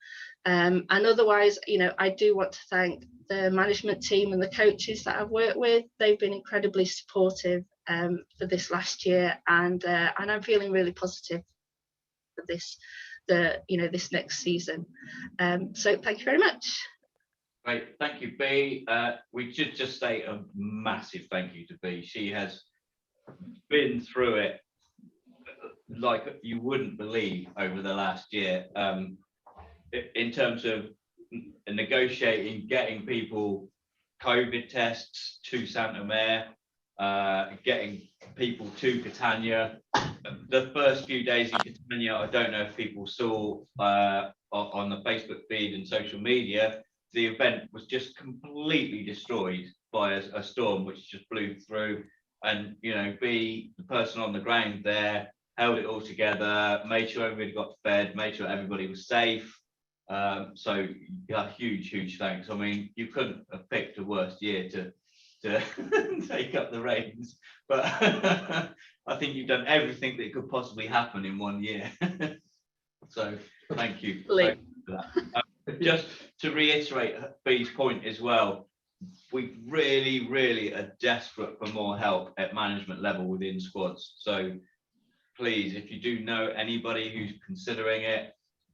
And otherwise, you know, I do want to thank the management team and the coaches that I've worked with. They've been incredibly supportive for this last year, and I'm feeling really positive for this, this next season. So thank you very much. Great, thank you, B. We should just say a massive thank you to B. She has been through it like you wouldn't believe over the last year, in terms of negotiating, getting people COVID tests to Santa Mare, getting people to Catania. The first few days in Catania, I don't know if people saw on the Facebook feed and social media, the event was just completely destroyed by a storm which just blew through. And, you know, B, the person on the ground there, held it all together, made sure everybody got fed, made sure everybody was safe. So yeah, huge thanks. I mean, you couldn't have picked a worse year to take up the reins, but I think you've done everything that could possibly happen in 1 year. So thank you for that. Just to reiterate B's point as well, we really are desperate for more help at management level within squads. So please, if you do know anybody who's considering it,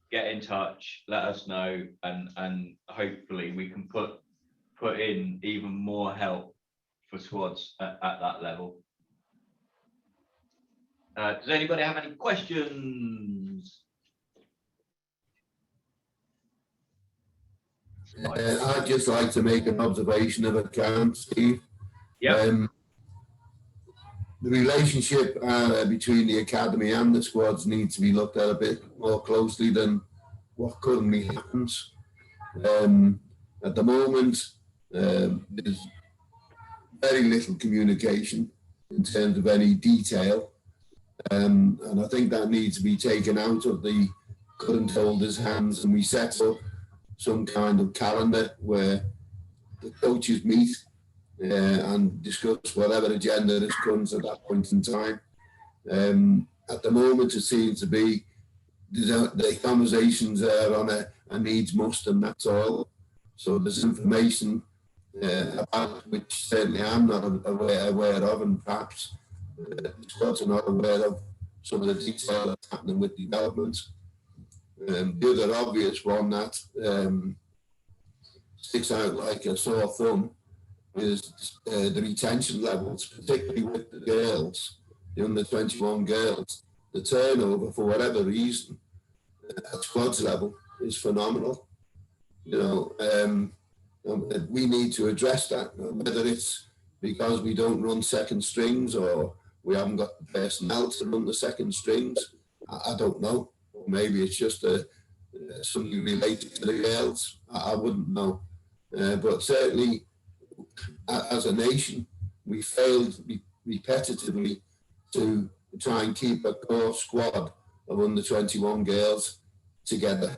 get in touch, let us know, and hopefully we can put in even more help for squads at that level. Does anybody have any questions? I'd just like to make an observation if I can, Steve. Yeah. The relationship between the academy and the squads needs to be looked at a bit more closely than what currently happens. At the moment, there's very little communication in terms of any detail, and I think that needs to be taken out of the current holders' hands, and we set up some kind of calendar where the coaches meet and discuss whatever agenda that comes at that point in time. At the moment, it seems to be the conversations are on a needs must, and that's all. So there's information about which certainly I'm not aware of, and perhaps the squads are not aware of some of the detail that's happening with development. The other obvious one that sticks out like a sore thumb is the retention levels, particularly with the girls, the under 21 girls. The turnover, for whatever reason, at squads level is phenomenal. You know, we need to address that, whether it's because we don't run second strings or we haven't got the personnel to run the second strings. I don't know. Maybe it's just something related to the girls. I wouldn't know. But certainly, as a nation, we failed repetitively to try and keep a core squad of under 21 girls together.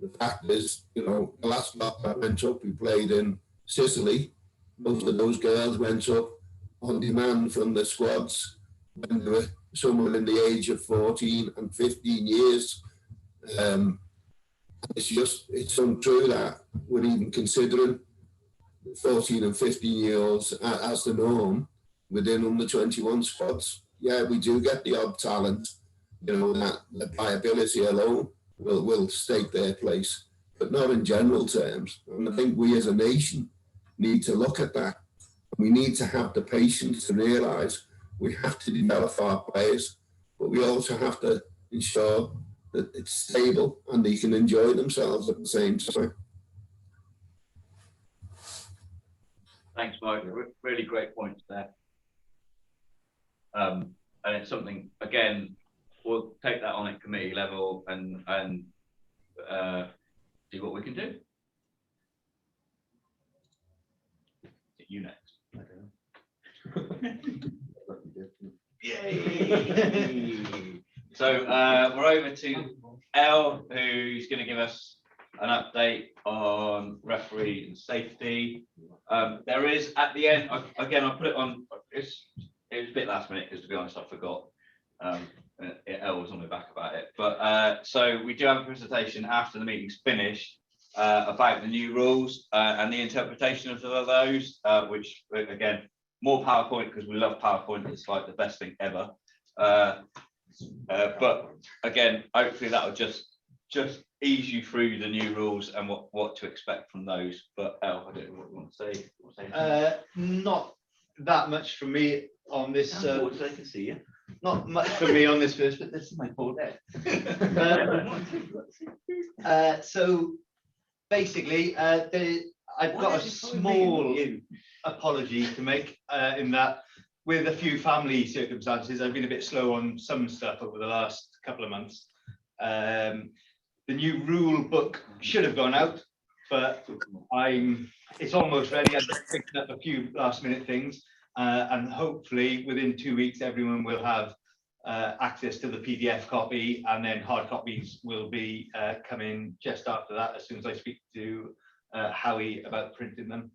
The fact is, you know, the last lot that went up, we played in Sicily. Most of those girls went up on demand from the squads when they were somewhere in the age of 14 and 15 years. It's untrue that we're even considering 14 and 15-year-olds as the norm within under 21 squads. Yeah, we do get the odd talent, you know, that by ability alone will stake their place. but not in general terms. And I think we as a nation need to look at that. We need to have the patience to realise we have to develop our players, but we also have to ensure that it's stable and they can enjoy themselves at the same time. Thanks, Mike. Really great points there. And it's something, again, we'll take that on at committee level and see what we can do. You next. Yay! So we're over to Elle, who's going to give us an update on referee and safety. There is at the end, again, I put it on, it was a bit last minute because to be honest, I forgot. Elle was on my back about it. But so we do have a presentation after the meeting's finished about the new rules and the interpretation of those, which again, more PowerPoint because we love PowerPoint. It's like the best thing ever. But again, hopefully that'll just ease you through the new rules and what to expect from those. But Elle, I don't know what you want to say. Not that much from me on this. They can see you. Not much from me on this first, but this is my poor dad. So basically, I've got a small apology to make in that with a few family circumstances, I've been a bit slow on some stuff over the last couple of months. The new rule book should have gone out, but it's almost ready. I've just picked up a few last minute things, and hopefully within 2 weeks, everyone will have access to the PDF copy, and then hard copies will be coming just after that, as soon as I speak to Howie about printing them.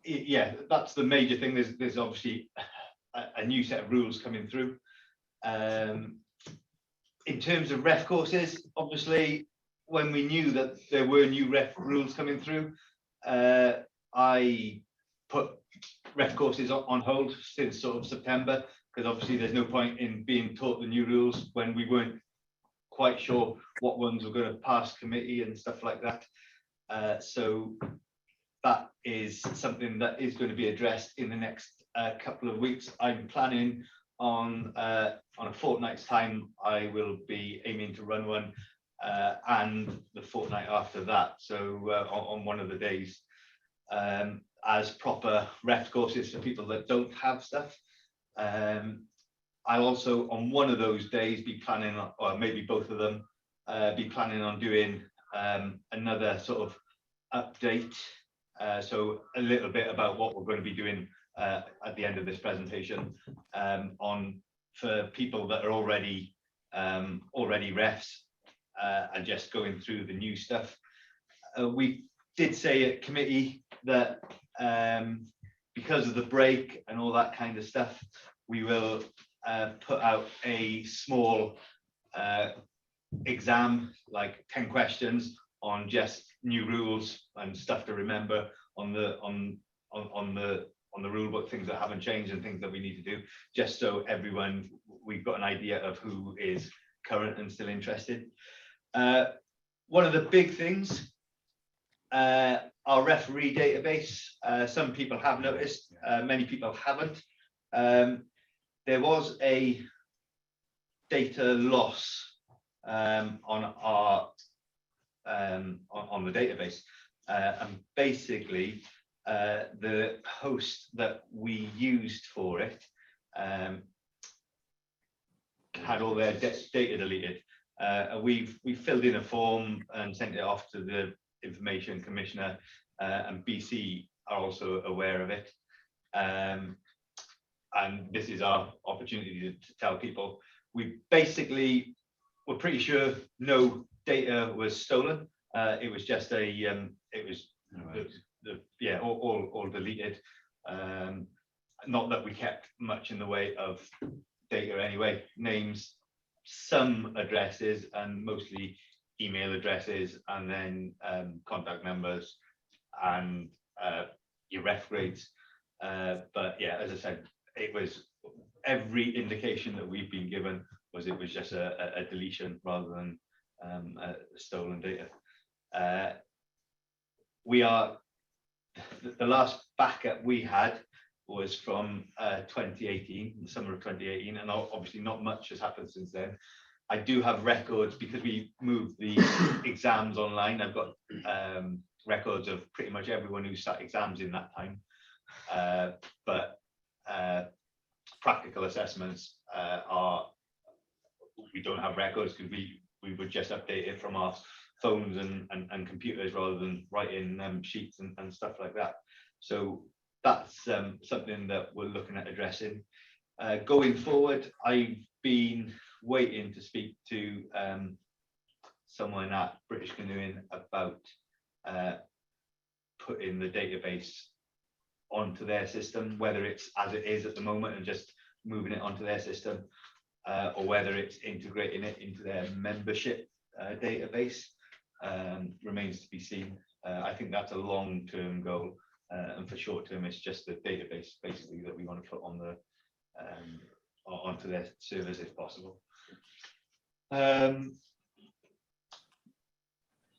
Yeah, that's the major thing. There's obviously a new set of rules coming through. In terms of ref courses, obviously, when we knew that there were new ref rules coming through, I put ref courses on hold since sort of September, because obviously there's no point in being taught the new rules when we weren't quite sure what ones were going to pass committee and stuff like that. So that is something that is going to be addressed in the next couple of weeks. I'm planning on a fortnight's time. I will be aiming to run one, and the fortnight after that. So on one of the days, as proper ref courses for people that don't have stuff. I'll also on one of those days be planning on, or maybe both of them, be planning on doing another sort of update. So a little bit about what we're going to be doing at the end of this presentation for people that are already refs and just going through the new stuff. We did say at committee that because of the break and all that kind of stuff, we will put out a small exam, like 10 questions on just new rules and stuff to remember on the rule book, things that haven't changed and things that we need to do, just so we've got an idea of who is current and still interested. One of the big things, our referee database, some people have noticed, many people haven't. There was a data loss on the database, and basically the host that we used for it had all their data deleted. We've filled in a form and sent it off to the Information Commissioner, and BC are also aware of it. And this is our opportunity to tell people. We're pretty sure no data was stolen. It was just all deleted. Not that we kept much in the way of data anyway. Names, some addresses, and mostly email addresses, and then contact numbers and your ref grades. But yeah, as I said, it was every indication that we've been given was it was just a deletion rather than stolen data. We are, the last backup we had was from 2018, the summer of 2018, and obviously not much has happened since then. I do have records because we moved the exams online. I've got records of pretty much everyone who sat exams in that time. But practical assessments we don't have records because we would just update it from our phones and computers rather than writing sheets and stuff like that. So that's something that we're looking at addressing. Going forward, I've been waiting to speak to someone at British Canoeing about putting the database onto their system, whether it's as it is at the moment and just moving it onto their system, or whether it's integrating it into their membership database, remains to be seen. I think that's a long-term goal, and for short-term, it's just the database basically that we want to put on the onto their servers if possible.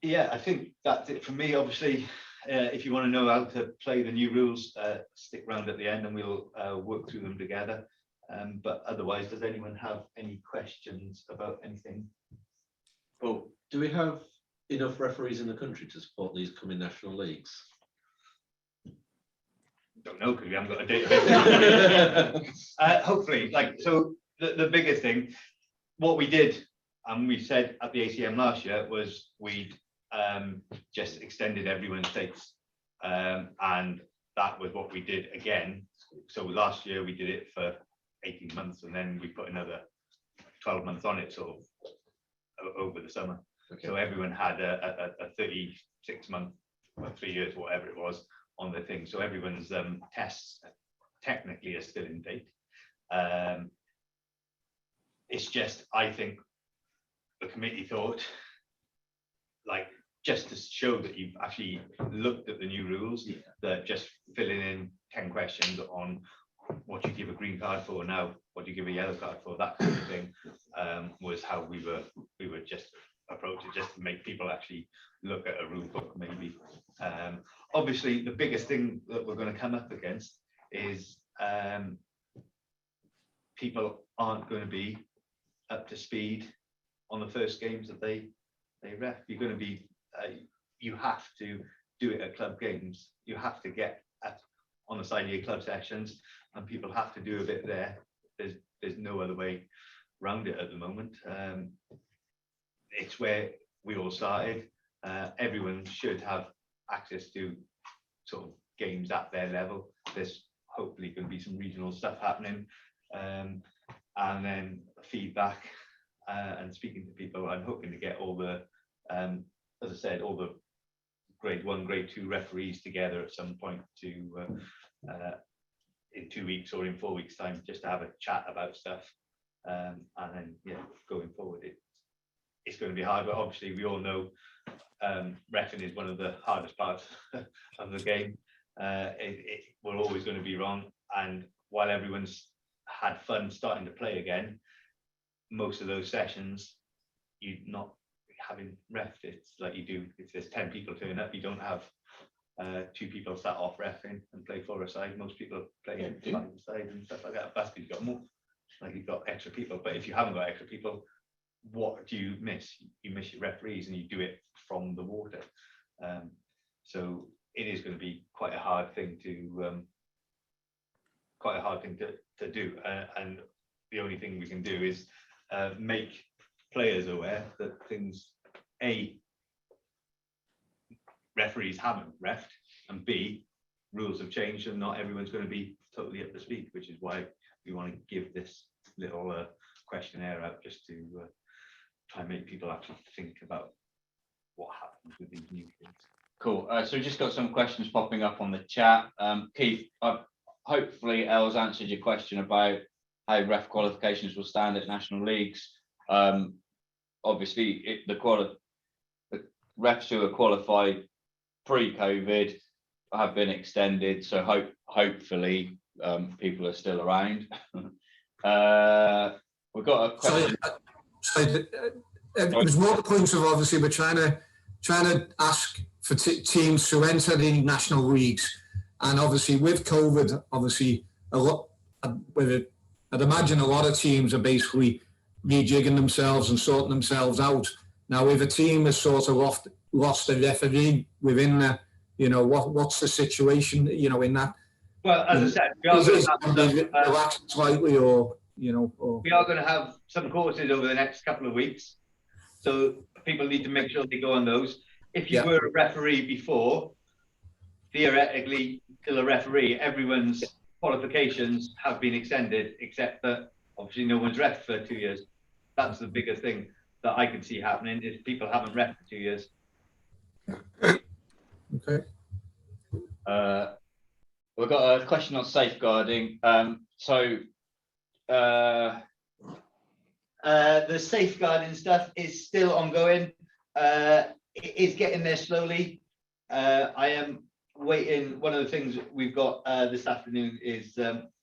Yeah, I think that's it for me. Obviously, if you want to know how to play the new rules, stick around at the end and we'll work through them together. But otherwise, does anyone have any questions about anything? Well, do we have enough referees in the country to support these coming national leagues? Don't know because we haven't got a database. Hopefully, like, so the biggest thing, what we did, and we said at the ACM last year, was we'd just extended everyone's dates, and that was what we did again. So last year we did it for 18 months, and then we put another 12 months on it, sort of over the summer. Okay. So everyone had a 36-month, or 3 years, whatever it was, on the thing. So everyone's tests technically are still in date. It's just, I think the committee thought, like, just to show that you've actually looked at the new rules, yeah, that just filling in 10 questions on what you give a green card for now, what you give a yellow card for, that kind of thing, was how we were just approach it, just to make people actually look at a rule book maybe. Obviously, the biggest thing that we're going to come up against is people aren't going to be up to speed on the first games that they ref. You're going to be, you have to do it at club games. You have to get on the side of your club sessions, and people have to do a bit there. There's no other way around it at the moment. It's where we all started. Everyone should have access to sort of games at their level. There's hopefully going to be some regional stuff happening, and then feedback and speaking to people. I'm hoping to get all the, as I said, all the grade 1, grade 2 referees together at some point to in 2 weeks or in 4 weeks' time, just to have a chat about stuff. And then, yeah, going forward, it's going to be hard, but obviously we all know reffing is one of the hardest parts of the game. We're always going to be wrong, and while everyone's had fun starting to play again, most of those sessions you're not having reffed. It's like you do, if there's 10 people turn up, you don't have 2 people sat off reffing and play 4 aside. Most people play 5 aside and stuff like that. That's because you've got more, like you've got extra people. But if you haven't got extra people, what do you miss? You miss your referees, and you do it from the water. So it is going to be quite a hard thing to do, and the only thing we can do is make players aware that things, A, referees haven't reffed, and B, rules have changed and not everyone's going to be totally up to speed, which is why we want to give this little questionnaire out, just to try and make people actually think about what happens with these new things. Cool. So we just got some questions popping up on the chat. Keith, hopefully Elle's answered your question about how ref qualifications will stand at national leagues. Obviously, the refs who are qualified pre-COVID have been extended, so hopefully people are still around. We've got a question. So it was more the point of obviously we're trying to ask for teams to enter the national leagues, and obviously with COVID, obviously a lot with it, I'd imagine a lot of teams are basically rejigging themselves and sorting themselves out. Now, if a team has sort of lost a referee within the, you know, what's the situation, you know, in that? Well, as I said, we are going to have relaxed slightly, or you know, or we are going to have some courses over the next couple of weeks, so people need to make sure they go on those. If you were a referee before, theoretically, still a referee, everyone's qualifications have been extended, except that obviously no one's ref for 2 years. That's the biggest thing that I can see happening, is people haven't ref for 2 years. Okay. We've got a question on safeguarding. The safeguarding stuff is still ongoing. It is getting there slowly. I am waiting. One of the things we've got this afternoon is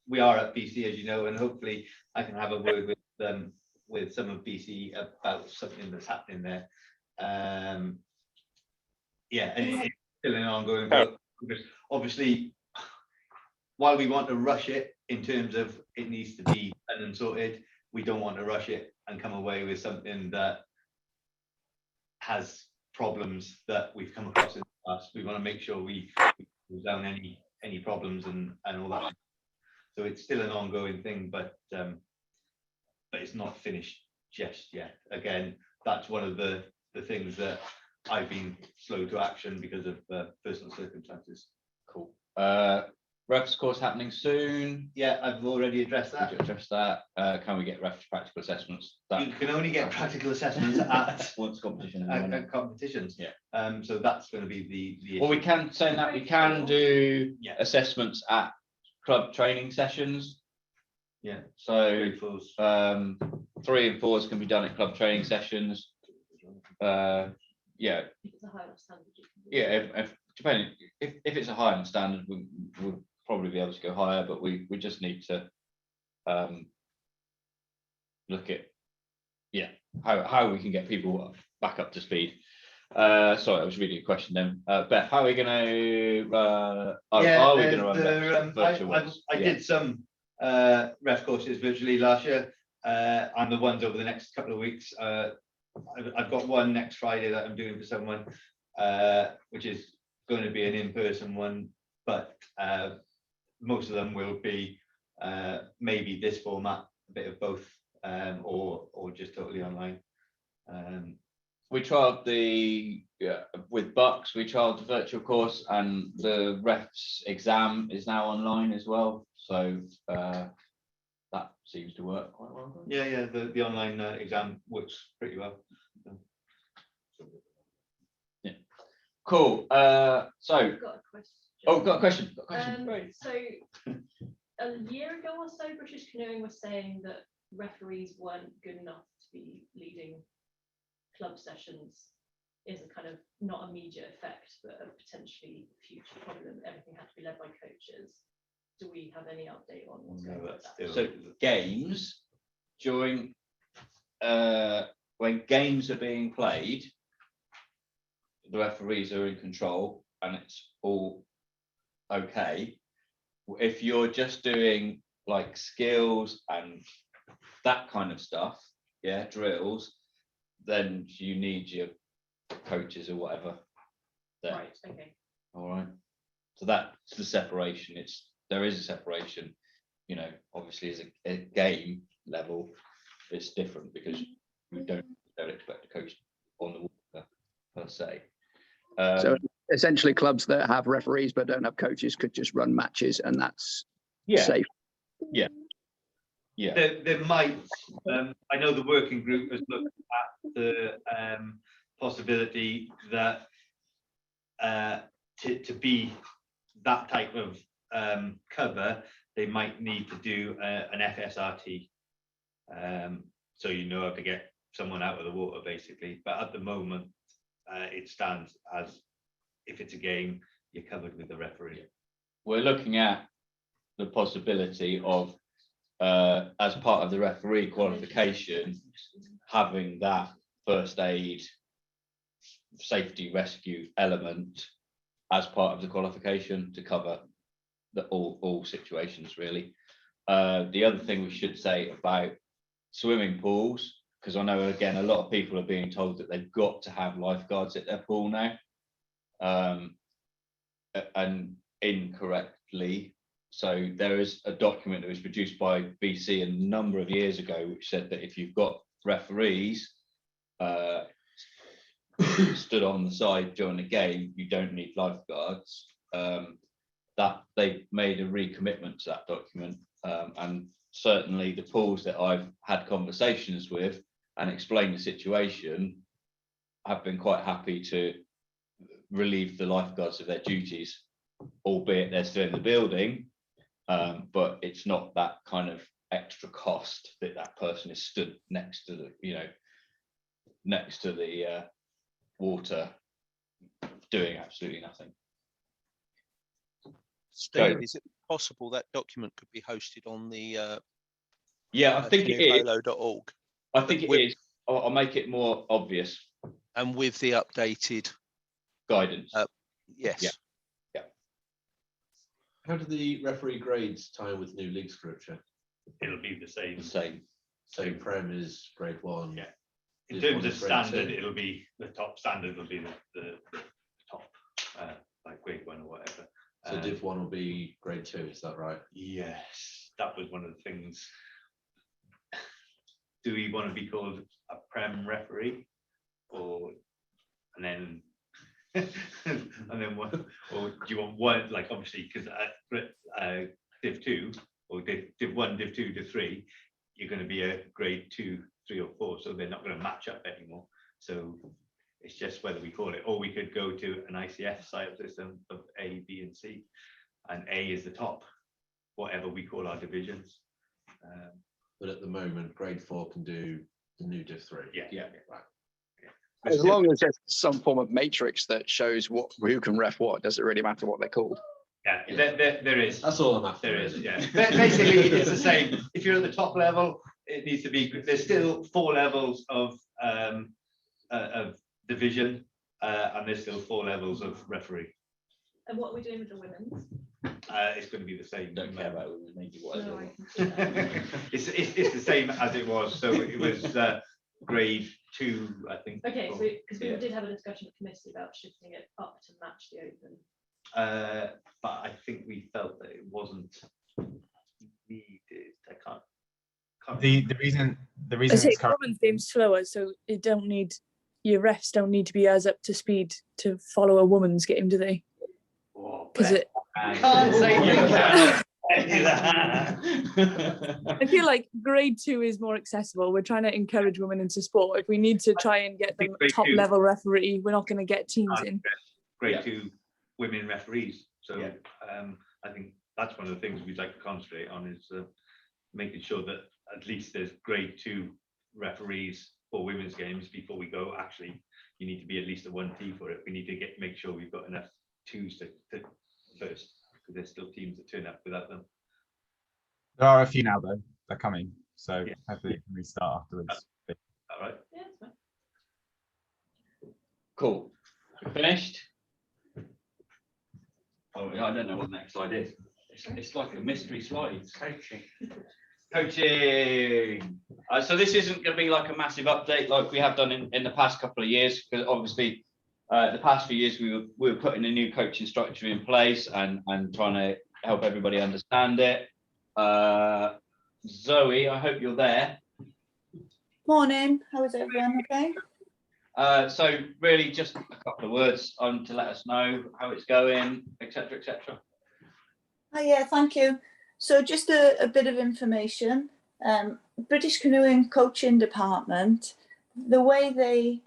we are at BC, as you know, and hopefully I can have a word with some of BC about something that's happening there. Yeah, and it's still an ongoing work. Obviously, while we want to rush it in terms of it needs to be done and sorted, we don't want to rush it and come away with something that has problems that we've come across in the past. We want to make sure we close down any problems and all that. So it's still an ongoing thing, but it's not finished just yet. Again, that's one of the things that I've been slow to action because of personal circumstances. Cool. Refs course happening soon. Yeah, I've already addressed that. Can we get refs practical assessments? You can only get practical assessments at once competition. At competitions. Yeah. So that's going to be the issue. Well, we can say that we can do assessments at club training sessions. Yeah. So 3 and 4s can be done at club training sessions. Yeah. Yeah. If depending if it's a higher standard, we'll probably be able to go higher, but we just need to look at how we can get people back up to speed. Sorry, I was reading a question then. Beth, how are we going to are we going to run virtual ones? I did some ref courses virtually last year, and the ones over the next couple of weeks. I've got one next Friday that I'm doing for someone, which is going to be an in-person one, but most of them will be maybe this format, a bit of both, or just totally online. We trialed with Bucks, we trialed the virtual course, and the refs exam is now online as well. So that seems to work quite well. Yeah, the online exam works pretty well. Yeah, cool. So I've got a question. Got a question. Great. So a year ago or so, British Canoeing was saying that referees weren't good enough to be leading club sessions. Is a kind of not immediate effect, but a potentially future problem. Everything had to be led by coaches. Do we have any update on what's going on with that? So games during when games are being played, the referees are in control and it's all okay. If you're just doing like skills and that kind of stuff, drills, then you need your coaches or whatever there. Right, okay. All right. So that's the separation. There is a separation, you know, obviously as a game level, it's different because we don't expect a coach on the water per se. So essentially clubs that have referees but don't have coaches could just run matches and that's safe. Yeah. There might, I know the working group has looked at the possibility that to be that type of cover, they might need to do an FSRT. So you know how to get someone out of the water basically, but at the moment it stands as if it's a game, you're covered with the referee. We're looking at the possibility of as part of the referee qualification, having that first aid, safety rescue element as part of the qualification to cover all situations really. The other thing we should say about swimming pools, because I know again a lot of people are being told that they've got to have lifeguards at their pool now, and incorrectly. So there is a document that was produced by BC a number of years ago which said that if you've got referees stood on the side during the game, you don't need lifeguards. That they've made a recommitment to that document, and certainly the pools that I've had conversations with and explained the situation have been quite happy to relieve the lifeguards of their duties, albeit they're still in the building, but it's not that kind of extra cost that that person is stood next to the, you know, next to the water doing absolutely nothing. Steve, is it possible that document could be hosted on the yeah, I think it is. canoepolo.org? I think it is. I'll make it more obvious. And with the updated guidance. Yes. Yeah. Yeah. How do the referee grades tie with new league structure? It'll be the same. Same Prem is grade 1. Yeah. In Div terms 1 of is grade standard, 2. it'll be the top standard will be the top, like grade 1 or whatever. So Div 1 will be grade 2, is that right? Yes, that was one of the things. Do we want to be called a Prem referee, or and then what? Or do you want one, like obviously because Div 2 or Div 1, Div 2, Div 3, you're going to be a grade 2, 3 or 4, so they're not going to match up anymore. So it's just whether we call it, or we could go to an ICF site system of A, B, and C, and A is the top, whatever we call our divisions. But at the moment, grade 4 can do the new Div 3. Yeah. Right. As long as there's some form of matrix that shows who can ref what, does it really matter what they're called? Yeah, there is. That's all I'm after. There is, yeah. Basically, it's the same. If you're at the top level, it needs to be. There's still 4 levels of division, and there's still 4 levels of referee. And what are we doing with the women's? It's going to be the same. Don't care about women, maybe whatever. It's the same as it was. So it was grade 2, I think. Okay, so because we did have a discussion at committee about shifting it up to match the open. But I think we felt that it wasn't needed. I can't. The reason I it's say current, women's game's slower, so it don't need, your refs don't need to be as up to speed to follow a woman's game, do they? Because it. Can't say you cannot. I feel like grade 2 is more accessible. We're trying to encourage women into sport. If we need to try and get them Grade top 2. level referee, we're not going to get teams in. Grade 2 women referees. So I think that's one of the things we'd like to concentrate on is making sure that at least there's grade 2 referees for women's games before we go. Actually, you need to be at least a 1T for it. We need to make sure we've got enough 2s to first, because there's still teams that turn up without them. there are a few now though. They're coming, so hopefully it can restart afterwards. All right. Yeah, that's fine. Cool. Finished? Oh, I don't know what the next slide is. It's like a mystery slide. Coaching. So this isn't going to be like a massive update like we have done in the past couple of years, because obviously the past few years we were putting a new coaching structure in place and trying to help everybody understand it. Zoe, I hope you're there. Morning, how is everyone? Okay. So really just a couple of words to let us know how it's going, etc., etc. Oh, yeah, thank you. So just a bit of information. British Canoeing Coaching Department, the way they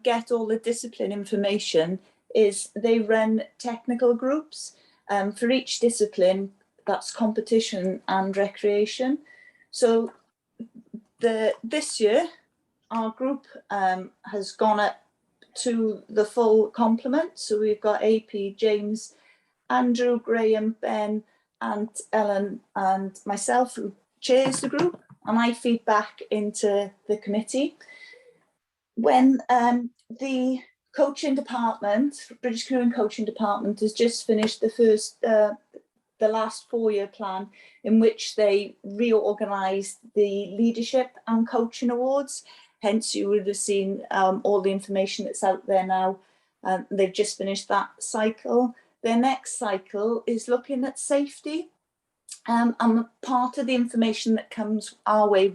get all the discipline information is they run technical groups for each discipline, that's competition and recreation. So this year, our group has gone up to the full complement. So we've got AP, James, Andrew, Graham, Ben, and Ellen, and myself who chairs the group, and I feed back into the committee. when the coaching department, British Canoeing coaching department, has just finished the last 4-year plan, in which they reorganised the leadership and coaching awards. Hence, you would have seen all the information that's out there now. They've just finished that cycle. Their next cycle is looking at safety. And part of the information that comes our way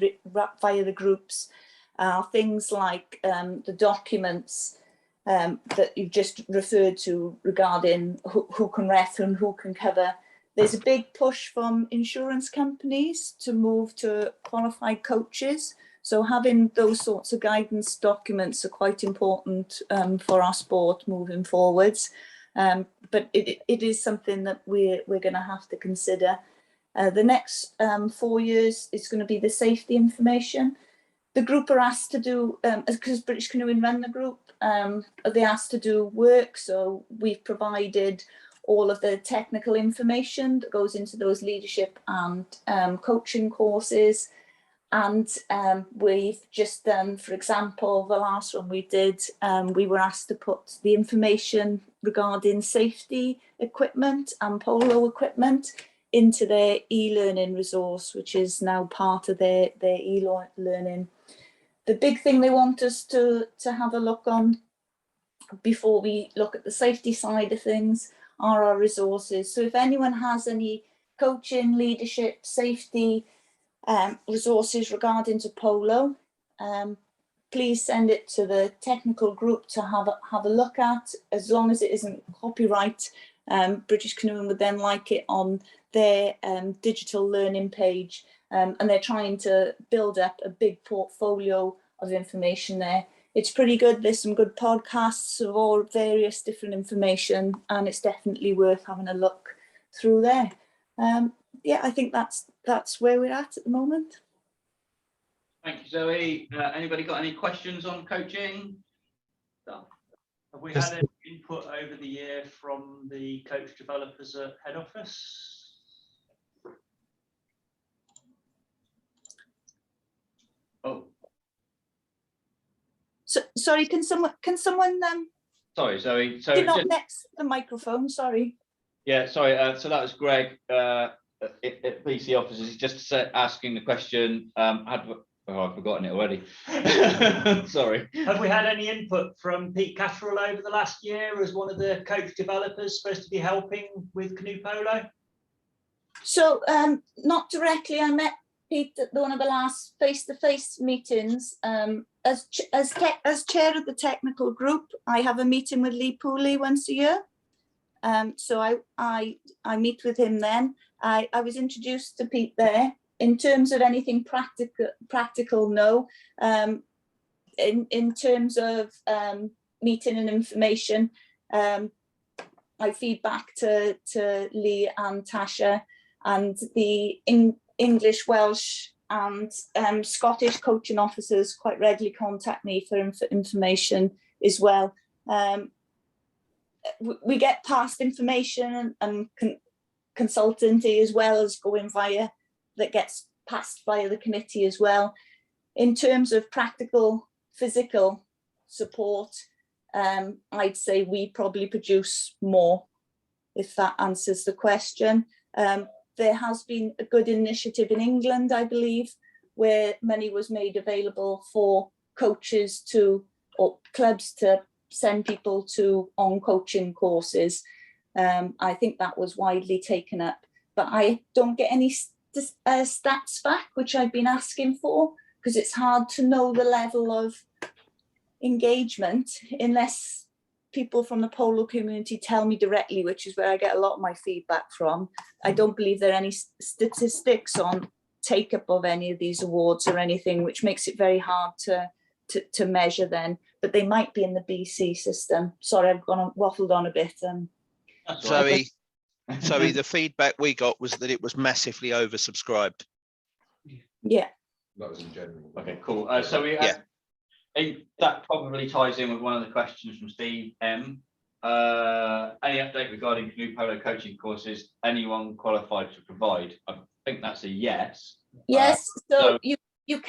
via the groups are things like the documents that you've just referred to regarding who can ref and who can cover. There's a big push from insurance companies to move to qualified coaches. So having those sorts of guidance documents are quite important for our sport moving forwards. But it is something that we're going to have to consider. The next 4 years is going to be the safety information. The group are asked to do, because British Canoeing run the group, they're asked to do work. So we've provided all of the technical information that goes into those leadership and coaching courses. And we've just done, for example, the last one we did, we were asked to put the information regarding safety equipment and polo equipment into their e-learning resource, which is now part of their e-learning. The big thing they want us to have a look on before we look at the safety side of things are our resources. So if anyone has any coaching, leadership, safety resources regarding to polo, please send it to the technical group to have a look at. As long as it isn't copyright, British Canoeing would then like it on their digital learning page, and they're trying to build up a big portfolio of information there. It's pretty good. There's some good podcasts of all various different information, and it's definitely worth having a look through there. Yeah, I think that's where we're at the moment. Thank you, Zoe. Anybody got any questions on coaching? Have we had any input over the year from the coach developers at head office? Oh, so sorry. Can someone? sorry, Zoe. So You're not just- next to the microphone. Sorry. Yeah, sorry. So that was Greg at PC offices. Just asking the question. I've forgotten it already. Sorry. Have we had any input from Pete Catterall over the last year as one of the coach developers supposed to be helping with Canoe Polo? So not directly. I met Pete at one of the last face-to-face meetings. As chair of the technical group, I have a meeting with Lee Pooley once a year. So I meet with him then. I was introduced to Pete there. In terms of anything practical, no. In terms of meeting and information, I feed back to Lee and Tasha, and the English, Welsh and Scottish coaching officers quite regularly contact me for information as well. We get past information and consultancy as well as going via, that gets passed via the committee as well. In terms of practical physical support, I'd say we probably produce more, if that answers the question. There has been a good initiative in England, I believe, where money was made available for coaches or clubs to send people on coaching courses. I think that was widely taken up, but I don't get any stats back, which I've been asking for, because it's hard to know the level of engagement unless people from the polo community tell me directly, which is where I get a lot of my feedback from. I don't believe there are any statistics on take up of any of these awards or anything, which makes it very hard to measure then, but they might be in the BC system. Sorry, I've waffled on a bit. Zoe, the feedback we got was that it was massively oversubscribed. Yeah. That was in general. Okay, cool. So we that probably ties in with one of the questions from Steve M. Any update regarding Canoe Polo coaching courses? Anyone qualified to provide? I think that's a yes. Yes. So you you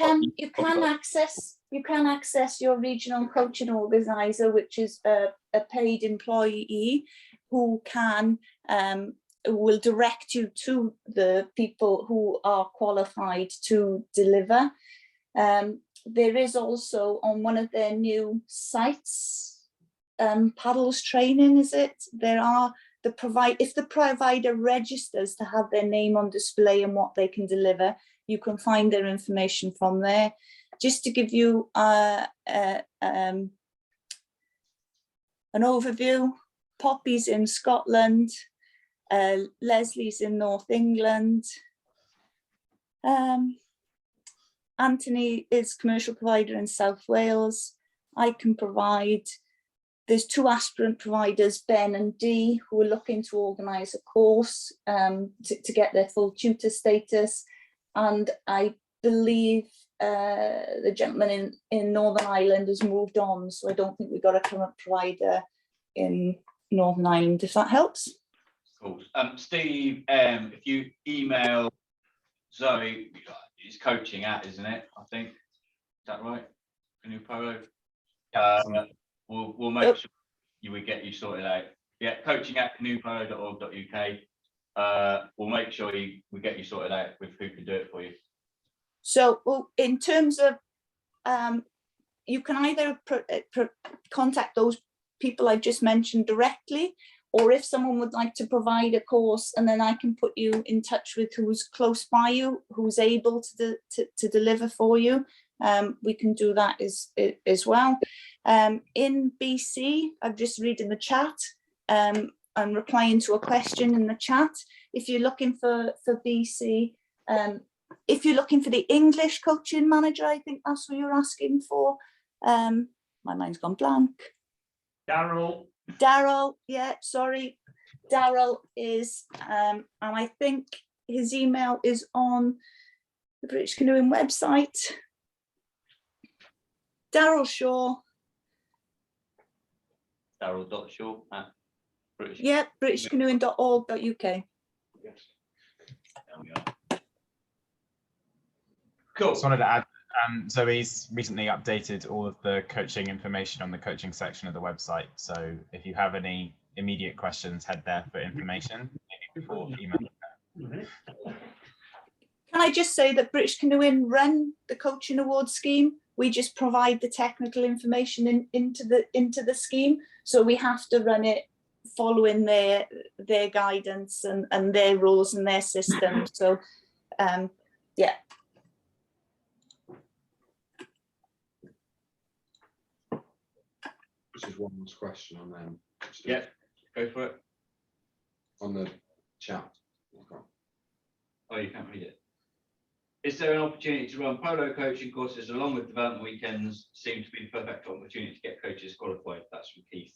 can access your regional coaching organizer, which is a paid employee who will direct you to the people who are qualified to deliver. There is also on one of their new sites, paddles training, is it? There are if the provider registers to have their name on display and what they can deliver, you can find their information from there. Just to give you an overview, Poppy's in Scotland, Leslie's in North England, Anthony is commercial provider in South Wales. I can provide. There's 2 aspirant providers, Ben and Dee, who are looking to organise a course to get their full tutor status. And I believe the gentleman in Northern Ireland has moved on, so I don't think we've got a current provider in Northern Ireland, if that helps. Cool. Steve, if you email Zoe, it's coaching at, isn't it? I think. Is that right? Canoe Polo. We'll make sure we get you sorted out. Yeah, coaching at canoepolo.org.uk. We'll make sure we get you sorted out with who can do it for you. So, in terms of, you can either contact those people I just mentioned directly, or if someone would like to provide a course, and then I can put you in touch with who's close by you, who's able to deliver for you. We can do that as well. In BC, I'm just reading the chat. I'm replying to a question in the chat. If you're looking for BC, if you're looking for the English coaching manager, I think that's what you're asking for. My mind's gone blank. Daryl, yeah, sorry. Daryl is, and I think his email is on the British Canoeing website. Daryl Shaw. Daryl.shaw at British. Yeah, britishcanoeing.org.uk. Yes. There we are. Cool. Just wanted to add, Zoe's recently updated all of the coaching information on the coaching section of the website. So if you have any immediate questions, head there for information, maybe before emailing. Can I just say that British Canoeing run the coaching award scheme? We just provide the technical information into the scheme. So we have to run it following their guidance and their rules and their system. So yeah. This is one last question on them. Yeah, go for it. On the chat. Oh, you can't read it. Is there an opportunity to run polo coaching courses along with development weekends? Seems to be the perfect opportunity to get coaches qualified. That's from Keith.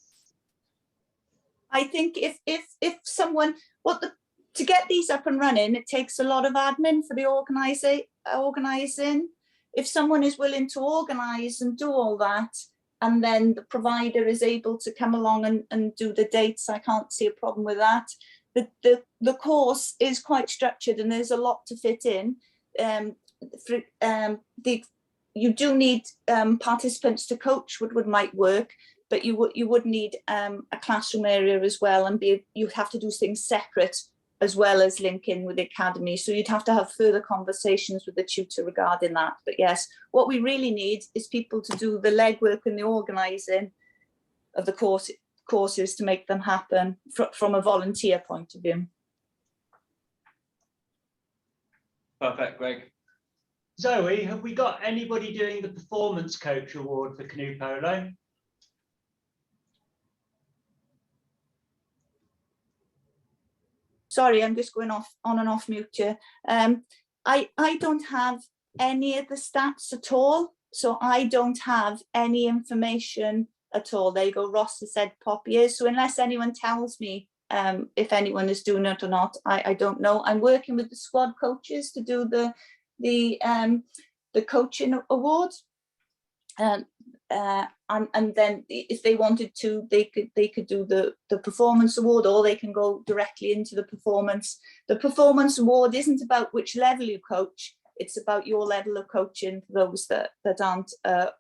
I think if someone, to get these up and running, it takes a lot of admin for the organising. If someone is willing to organise and do all that, and then the provider is able to come along and do the dates, I can't see a problem with that. The course is quite structured and there's a lot to fit in. You do need participants to coach, would might work, but you would need a classroom area as well, and you'd have to do things separate as well as link in with the academy. So you'd have to have further conversations with the tutor regarding that. But yes, what we really need is people to do the legwork and the organising of the courses to make them happen from a volunteer point of view. Perfect, Greg. Zoe, have we got anybody doing the Performance Coach Award for Canoe Polo? Sorry, I'm just going on and off mute here. I don't have any of the stats at all, so I don't have any information at all. There you go, Ross has said Poppy is. So unless anyone tells me if anyone is doing it or not, I don't know. I'm working with the squad coaches to do the coaching award. And then if they wanted to, they could do the performance award, or they can go directly into the performance. The performance award isn't about which level you coach. It's about your level of coaching for those that aren't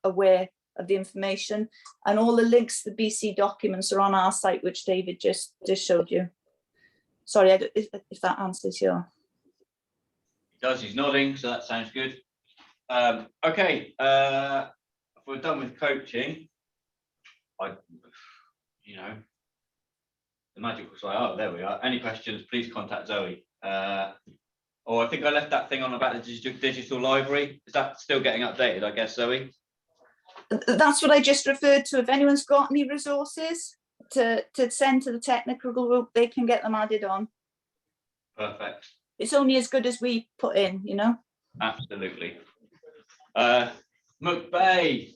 aware of the information. And all the links to the BC documents are on our site, which David just showed you. Sorry, if that answers your. He does, he's nodding, so that sounds good. Okay, if we're done with coaching, the magic was like, oh, there we are. Any questions, please contact Zoe. I think I left that thing on about the digital library. Is that still getting updated, I guess, Zoe? That's what I just referred to. If anyone's got any resources to send to the technical group, they can get them added on. Perfect. It's only as good as we put in, Absolutely. McBay.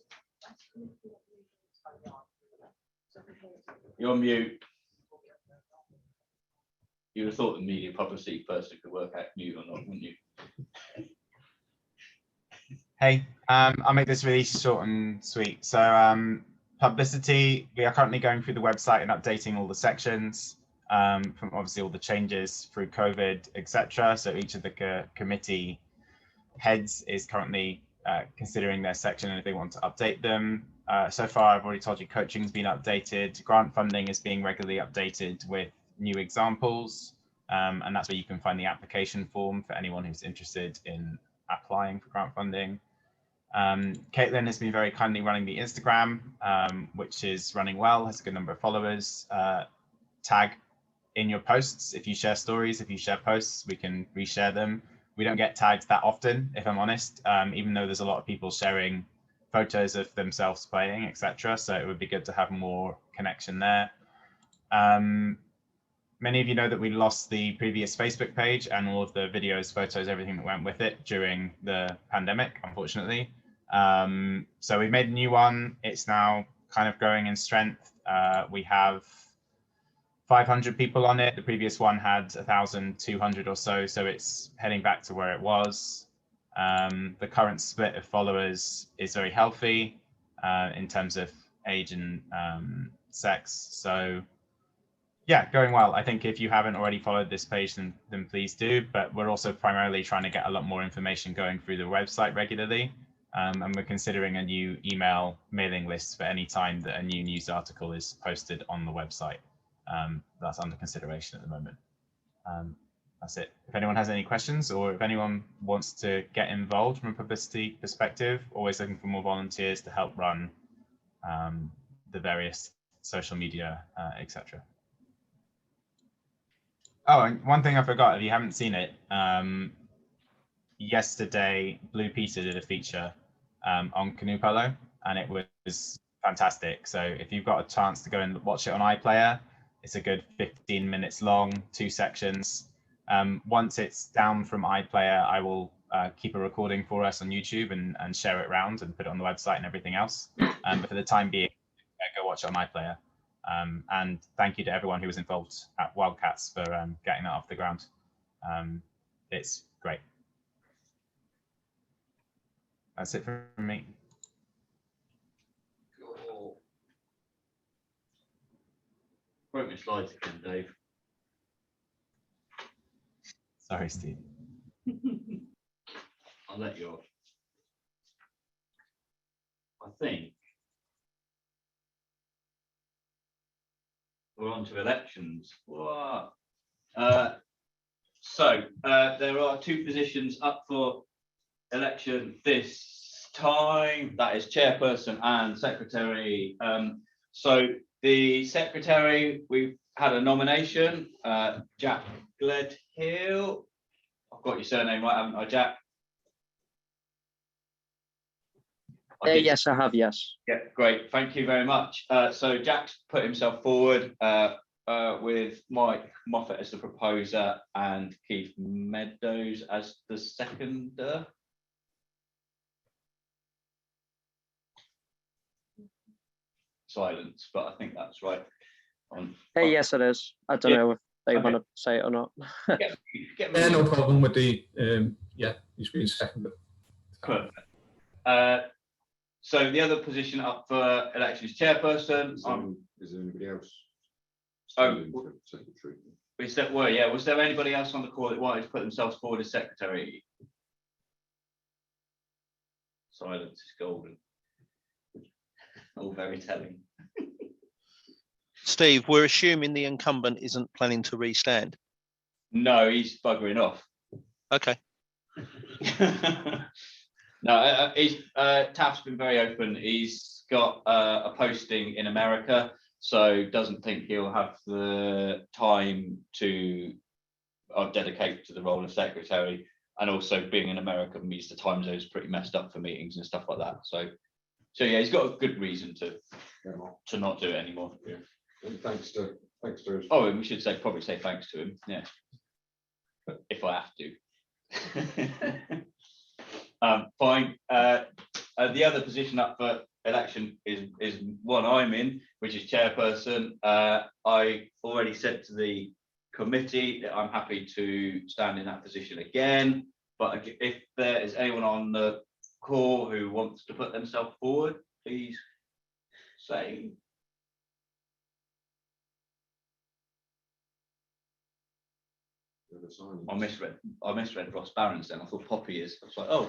You're on mute. You would have thought the media publicity person could work out mute or not, wouldn't you? Hey, I'll make this really short and sweet. So Publicity, we are currently going through the website and updating all the sections from obviously all the changes through COVID, etc. So each of the committee heads is currently considering their section and if they want to update them. So far, I've already told you coaching's been updated. Grant funding is being regularly updated with new examples. And that's where you can find the application form for anyone who's interested in applying for grant funding. Caitlin has been very kindly running the Instagram, which is running well, has a good number of followers. Tag in your posts. If you share stories, if you share posts, we can reshare them. We don't get tagged that often, if I'm honest, even though there's a lot of people sharing photos of themselves playing, etc. So it would be good to have more connection there. Many of you know that we lost the previous Facebook page and all of the videos, photos, everything that went with it during the pandemic, unfortunately. So we made a new one. It's now kind of growing in strength. We have 500 people on it. The previous one had 1,200 or so. So it's heading back to where it was. The current split of followers is very healthy in terms of age and sex. So yeah, going well. I think if you haven't already followed this page, then please do. But we're also primarily trying to get a lot more information going through the website regularly. And we're considering a new email mailing list for any time that a new news article is posted on the website. That's under consideration at the moment. That's it. If anyone has any questions or if anyone wants to get involved from a publicity perspective, always looking for more volunteers to help run the various social media, etc. Oh, and one thing I forgot, if you haven't seen it, yesterday Blue Peter did a feature on Canoe Polo, and it was fantastic. So if you've got a chance to go and watch it on iPlayer, it's a good 15 minutes long, 2 sections. Once it's down from iPlayer, I will keep a recording for us on YouTube and share it around and put it on the website and everything else. But for the time being, go watch it on iPlayer. And thank you to everyone who was involved at Wildcats for getting that off the ground. It's great. That's it from me. Cool. Broke my slides again, Dave. Sorry, Steve. I'll let you off. I think we're on to elections. Wow. So there are 2 positions up for election this time. That is chairperson and secretary. So the secretary, we've had a nomination, Jack Gledhill. I've got your surname right, haven't I, Jack? Yes, I have, yes. Yeah, great. Thank you very much. So Jack's put himself forward with Mike Moffat as the proposer and Keith Meadows as the seconder. Silence, but I think that's right. Yes, it is. I don't know if they want to say it or not. No problem with the, yeah, he's been seconded. Perfect. So the other position up for election is chairperson. Is there anybody else? Secretary. Was there anybody else on the call that wanted to put themselves forward as secretary? Silence is golden. All very telling. Steve, we're assuming the incumbent isn't planning to restand. No, he's buggering off. Okay. No, Taft's been very open. He's got a posting in America, so doesn't think he'll have the time to dedicate to the role of secretary. And also being in America means the time zone's pretty messed up for meetings and stuff like that. So yeah, he's got a good reason to not do it anymore. Yeah. And thanks to Oh, and we should probably say thanks to him. Yeah. If I have to. Fine. The other position up for election is one I'm in, which is chairperson. I already said to the committee that I'm happy to stand in that position again, but if there is anyone on the call who wants to put themselves forward, please say. I misread Ross Barron's then. I thought Poppy is. I was like, oh,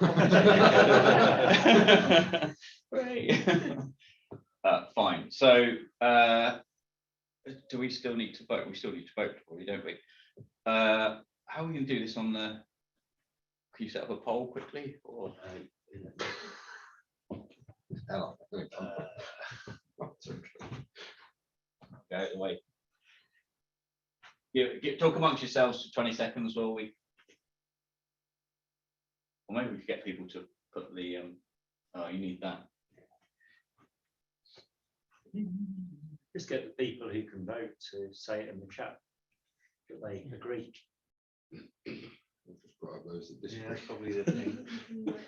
Poppy. Fine. So do we still need to vote? We still need to vote, probably, don't we? How are we going to do this on the? Can you set up a poll quickly? Or go out the way. Talk amongst yourselves for 20 seconds while we, or maybe we could get people to put the oh, you need that. Just get the people who can vote to say it in the chat that they agree. just put up those that Yeah, that's probably the thing.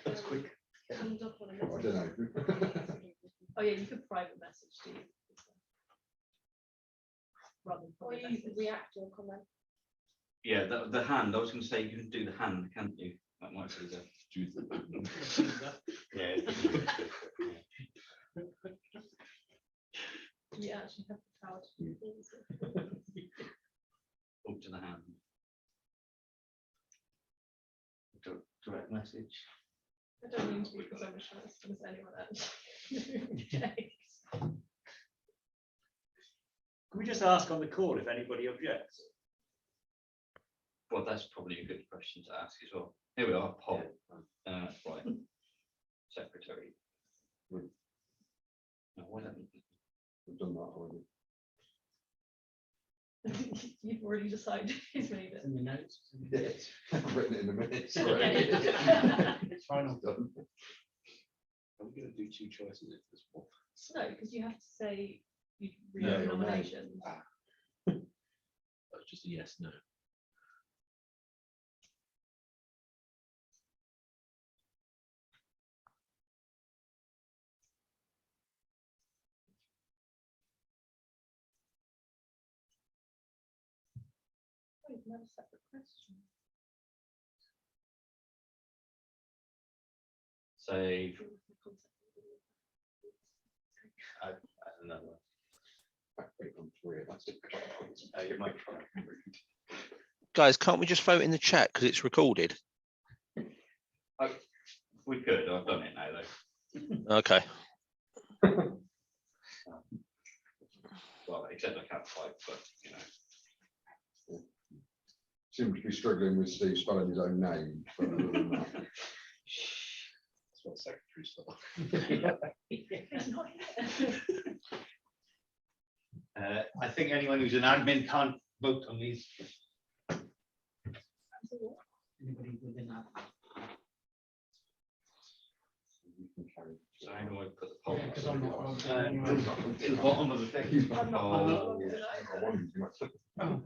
That's quick. I don't know. Oh yeah, you could private message Steve. Or you could react or comment. Yeah, the hand. I was going to say you can do the hand, can't you? That might be the. Yeah. You actually have the power to do things. Up to the hand. Direct message. I don't mean to be presumptuous, as anyone else. Can we just ask on the call if anybody objects? Well, that's probably a good question to ask as well. Here we are, poll. Right. Secretary. No, why don't we've done that already. You've already decided who's made it. In the notes. Yes, I've written it in the minutes. It's final. Done. Are we going to do two choices if there's one? No, because you have to say you read No, the no. nominations. That's just a yes, no. Wait, another separate question. Save. Another one. You might try. Guys, can't we just vote in the chat because it's recorded? Oh, we could. I've done it now though. Okay. Well, except I can't type, but you know. Seems to be struggling with Steve spelling his own name. But other than that, That's what secretaries for. It's not I think anyone who's an admin can't vote on these. Anybody within that? So how do I put the poll? Because I'm not on. In the bottom of the thing. I'm not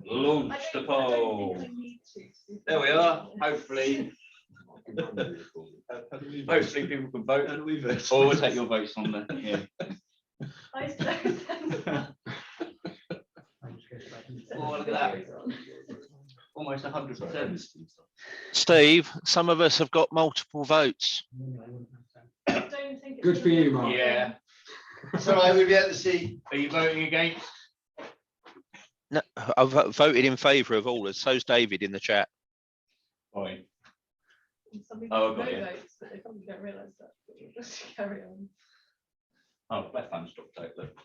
Launch the poll. There we are. Hopefully. Hopefully people can vote. Or we'll take your votes on the. Yeah. Oh, look at that. Almost 100%. Steve, some of us have got multiple votes. good for you, Mark. Yeah. So I will be able to see. Are you voting against? No, I've voted in favour of all. So's David in the chat. Fine. And some people Oh, have got no you. votes, but they probably don't realise that. But we'll just carry on. Oh, left hand's dropped out. Look.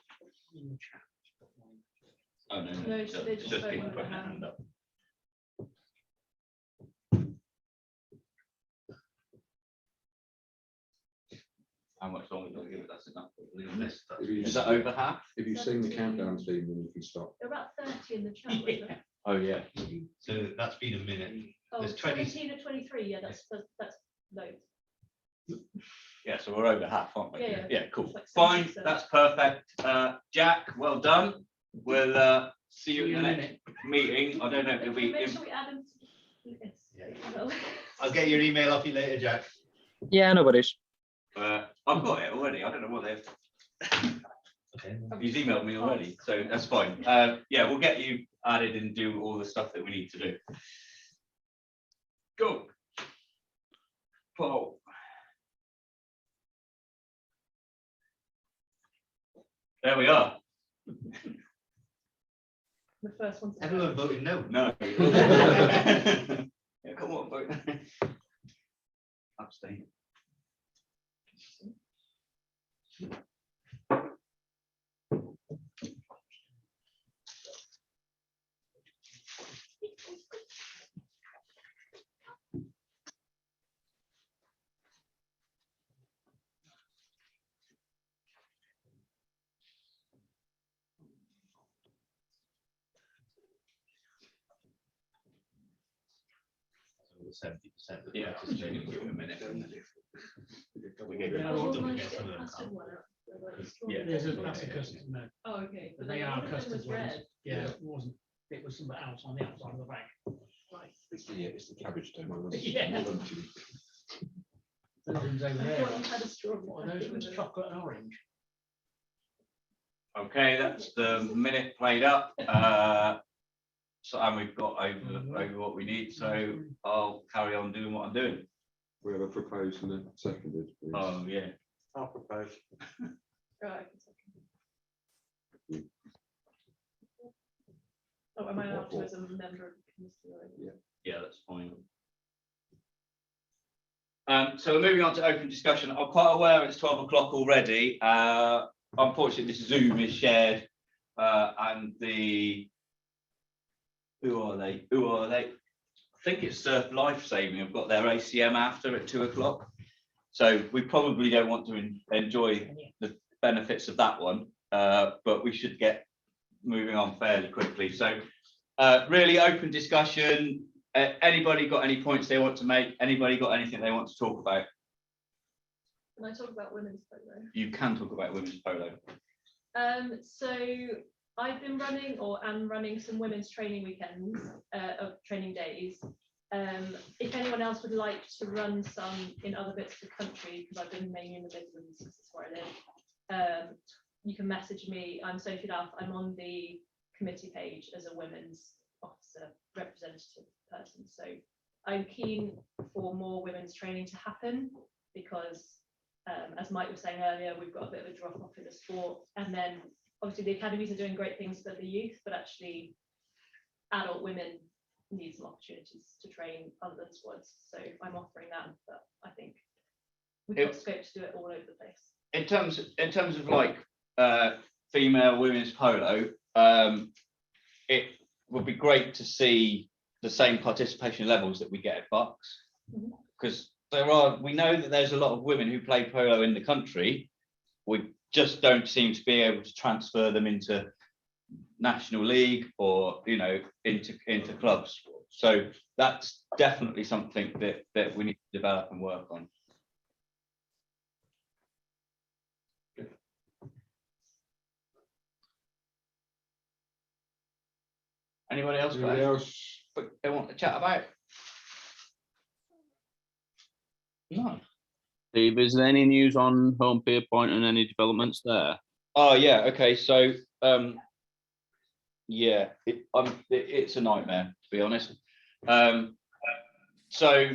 Oh no, No, it's they just just vote people with their putting their hand. hand up. How much longer do I give it? That's enough. Is that over half? If you sing the countdown theme, then you can stop. There are about 30 in the chat. wasn't there? Oh yeah. So that's been a minute. Oh, There's 20. 17 or 23. Yeah, that's loads. Yeah, so we're over half, aren't we? Yeah, Yeah, cool. it's like Fine, 70%. that's perfect. Jack, well done. We'll see you in the next meeting. I don't know if it'll be. Make sure we add them to the list. I'll get your email off you later, Jack. Yeah, no worries. I've got it already. I don't know what they've. Okay. He's emailed me already, so that's fine. Yeah, we'll get you added and do all the stuff that we need to do. Go. Paul. There we are. The first one. Everyone voted no. No. Yeah, come on, vote. Abstain. So 70%. Yeah, just give it a minute. We get Yeah, it. well, Don't nice get to some of get them custard can't. one out. Yeah. That's a custard, no. Oh, okay. But they are one of them custard was ones. red. Yeah, it wasn't, it was something else on the outside of the bag. Right. It's the cabbage demo. Yeah. Something's over I there. thought you had a strawberry. What are those ones? Chocolate and orange. Okay, that's the minute played up. So and we've got over what we need. So I'll carry on doing what I'm doing. We have a proposed and a seconded. Please. Oh yeah. I'll propose. Right. Oh, am I allowed to as a member of the committee? Yeah. Yeah, that's fine. So we're moving on to open discussion. I'm quite aware it's 12 o'clock already. Unfortunately, this Zoom is shared, and the who are they? I think it's Surf Lifesaving. Have got their ACM after at 2 o'clock. So we probably don't want to enjoy the benefits of that one, but we should get moving on fairly quickly. So really open discussion. Anybody got any points they want to make? Anybody got anything they want to talk about? Can I talk about women's polo? You can talk about women's polo. So I've been running or am running some women's training weekends of training days. If anyone else would like to run some in other bits of the country, because I've been mainly in the Midlands, because that's where I live, you can message me. I'm Sophie Duff. I'm on the committee page as a women's officer representative person. So I'm keen for more women's training to happen because, as Mike was saying earlier, we've got a bit of a drop off in the sport. And then obviously the academies are doing great things for the youth, but actually adult women need some opportunities to train other than squads. So I'm offering that, but I think we've got scope to do it all over the place. In terms of like female women's polo, it would be great to see the same participation levels that we get at Bucks, because we know that there's a lot of women who play polo in the country. We just don't seem to be able to transfer them into National League or into clubs. So that's definitely something that we need to develop and work on. Anybody else? They want to chat about? No. Steve, is there any news on Home Pierpoint and any developments there? Oh yeah, okay. So yeah, it's a nightmare, to be honest. So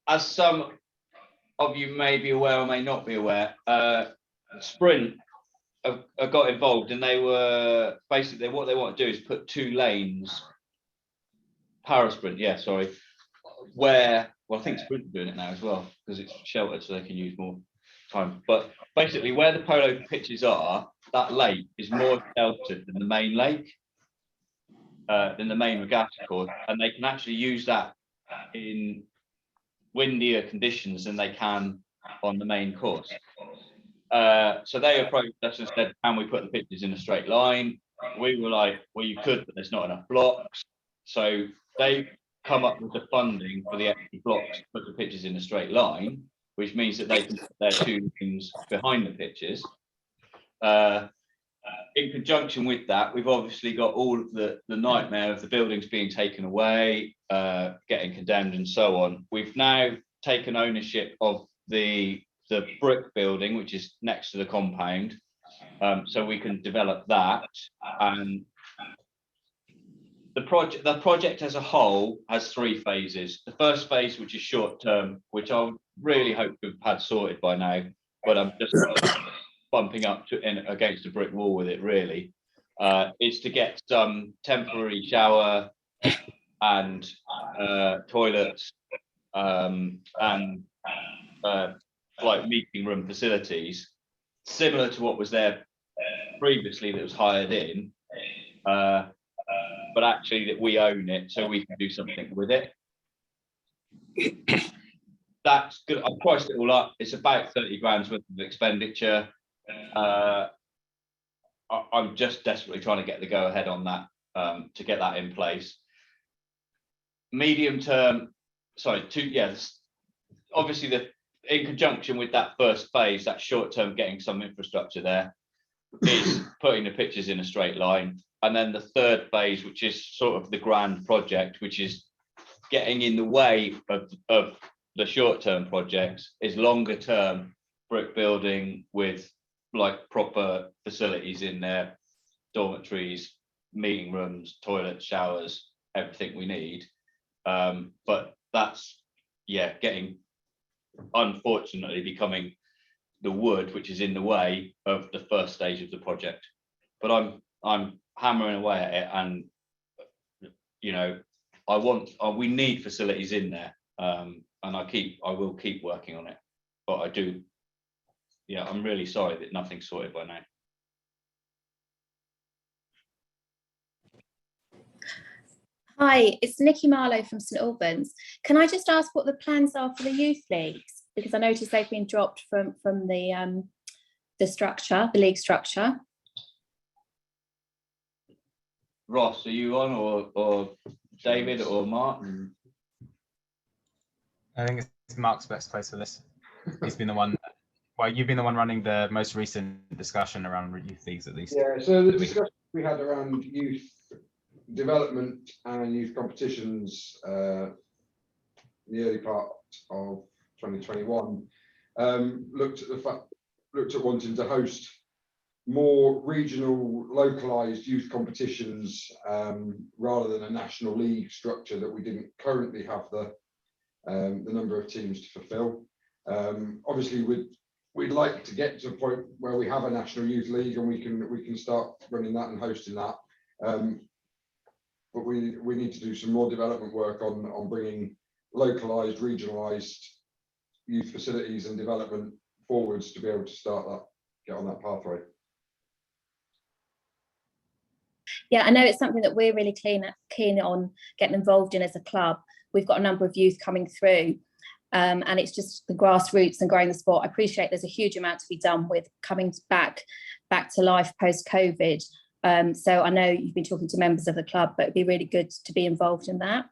as some of you may be aware or may not be aware, Sprint have got involved, and they were basically, what they want to do is put 2 lanes, Parasprint, yeah, sorry, where, well, I think Sprint are doing it now as well, because it's sheltered so they can use more time. But basically where the polo pitches are, that lake is more sheltered than the main lake, than the main regatta course, and they can actually use that in windier conditions than they can on the main course. So they approached us and said, can we put the pitches in a straight line? We were like, well, you could, but there's not enough blocks. So they come up with the funding for the extra blocks to put the pitches in a straight line, which means that they can put their two teams behind the pitches. In conjunction with that, we've obviously got all of the nightmare of the buildings being taken away, getting condemned and so on. We've now taken ownership of the brick building, which is next to the compound, so we can develop that. And the project as a whole has 3 phases. The first phase, which is short term, which I would really hope to have had sorted by now, but I'm just bumping up against a brick wall with it, really, is to get some temporary shower and toilets and like meeting room facilities, similar to what was there previously that was hired in, but actually that we own it, so we can do something with it. That's good. I've priced it all up. It's about 30 grand's worth of expenditure. I'm just desperately trying to get the go ahead on that, to get that in place. Medium term, obviously in conjunction with that first phase, that short term, getting some infrastructure there, is putting the pitches in a straight line. And then the third phase, which is sort of the grand project, which is getting in the way of the short term projects, is longer term brick building with like proper facilities in there, dormitories, meeting rooms, toilets, showers, everything we need. But that's, unfortunately becoming the wood which is in the way of the first stage of the project. But I'm hammering away at it, and we need facilities in there, and I will keep working on it. But I do, I'm really sorry that nothing's sorted by now. Hi, it's Nikki Marlowe from St Albans. Can I just ask what the plans are for the youth leagues? Because I noticed they've been dropped from the structure, the league structure. Ross, are you on, or David, or Mark? I think it's Mark's best place for this. He's been the one. Well, you've been the one running the most recent discussion around youth leagues, at least. Yeah. So the discussion we had around youth development and youth competitions in the early part of 2021 looked at wanting to host more regional, localized youth competitions rather than a national league structure that we didn't currently have the number of teams to fulfill. Obviously, we'd like to get to a point where we have a national youth league and we can start running that and hosting that. But we need to do some more development work on bringing localized, regionalized youth facilities and development forwards to be able to start that, get on that pathway. Yeah, I know it's something that we're really keen on getting involved in as a club. We've got a number of youth coming through, and it's just the grassroots and growing the sport. I appreciate there's a huge amount to be done with coming back to life post-COVID. So I know you've been talking to members of the club, but it'd be really good to be involved in that.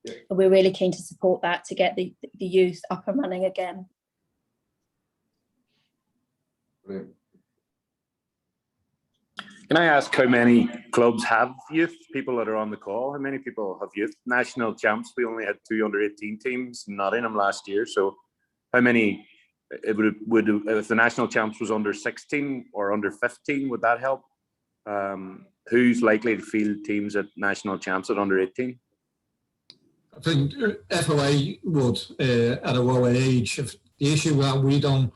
Yeah. We're really keen to support that to get the youth up and running again. Brilliant. Can I ask how many clubs have youth, people that are on the call? How many people have youth? National champs, we only had 2 under-18 teams, not in them last year. So how many, if the national champs was under 16 or under 15, would that help? Who's likely to field teams at national champs at under 18? I think FOA would at a lower age. If the issue that we don't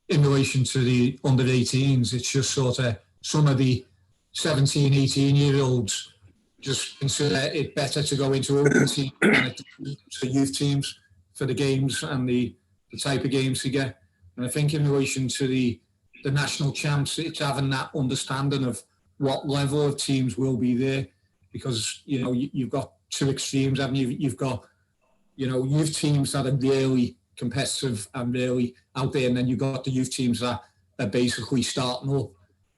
in relation to the under 18s, it's just sort of some of the 17, 18-year-olds just consider it better to go into open teams than to youth teams for the games and the type of games you get. And I think in relation to the national champs, it's having that understanding of what level of teams will be there, because, you know, you've got two extremes, haven't you? You've got, you know, youth teams that are really competitive and really out there, and then you've got the youth teams that are basically starting up.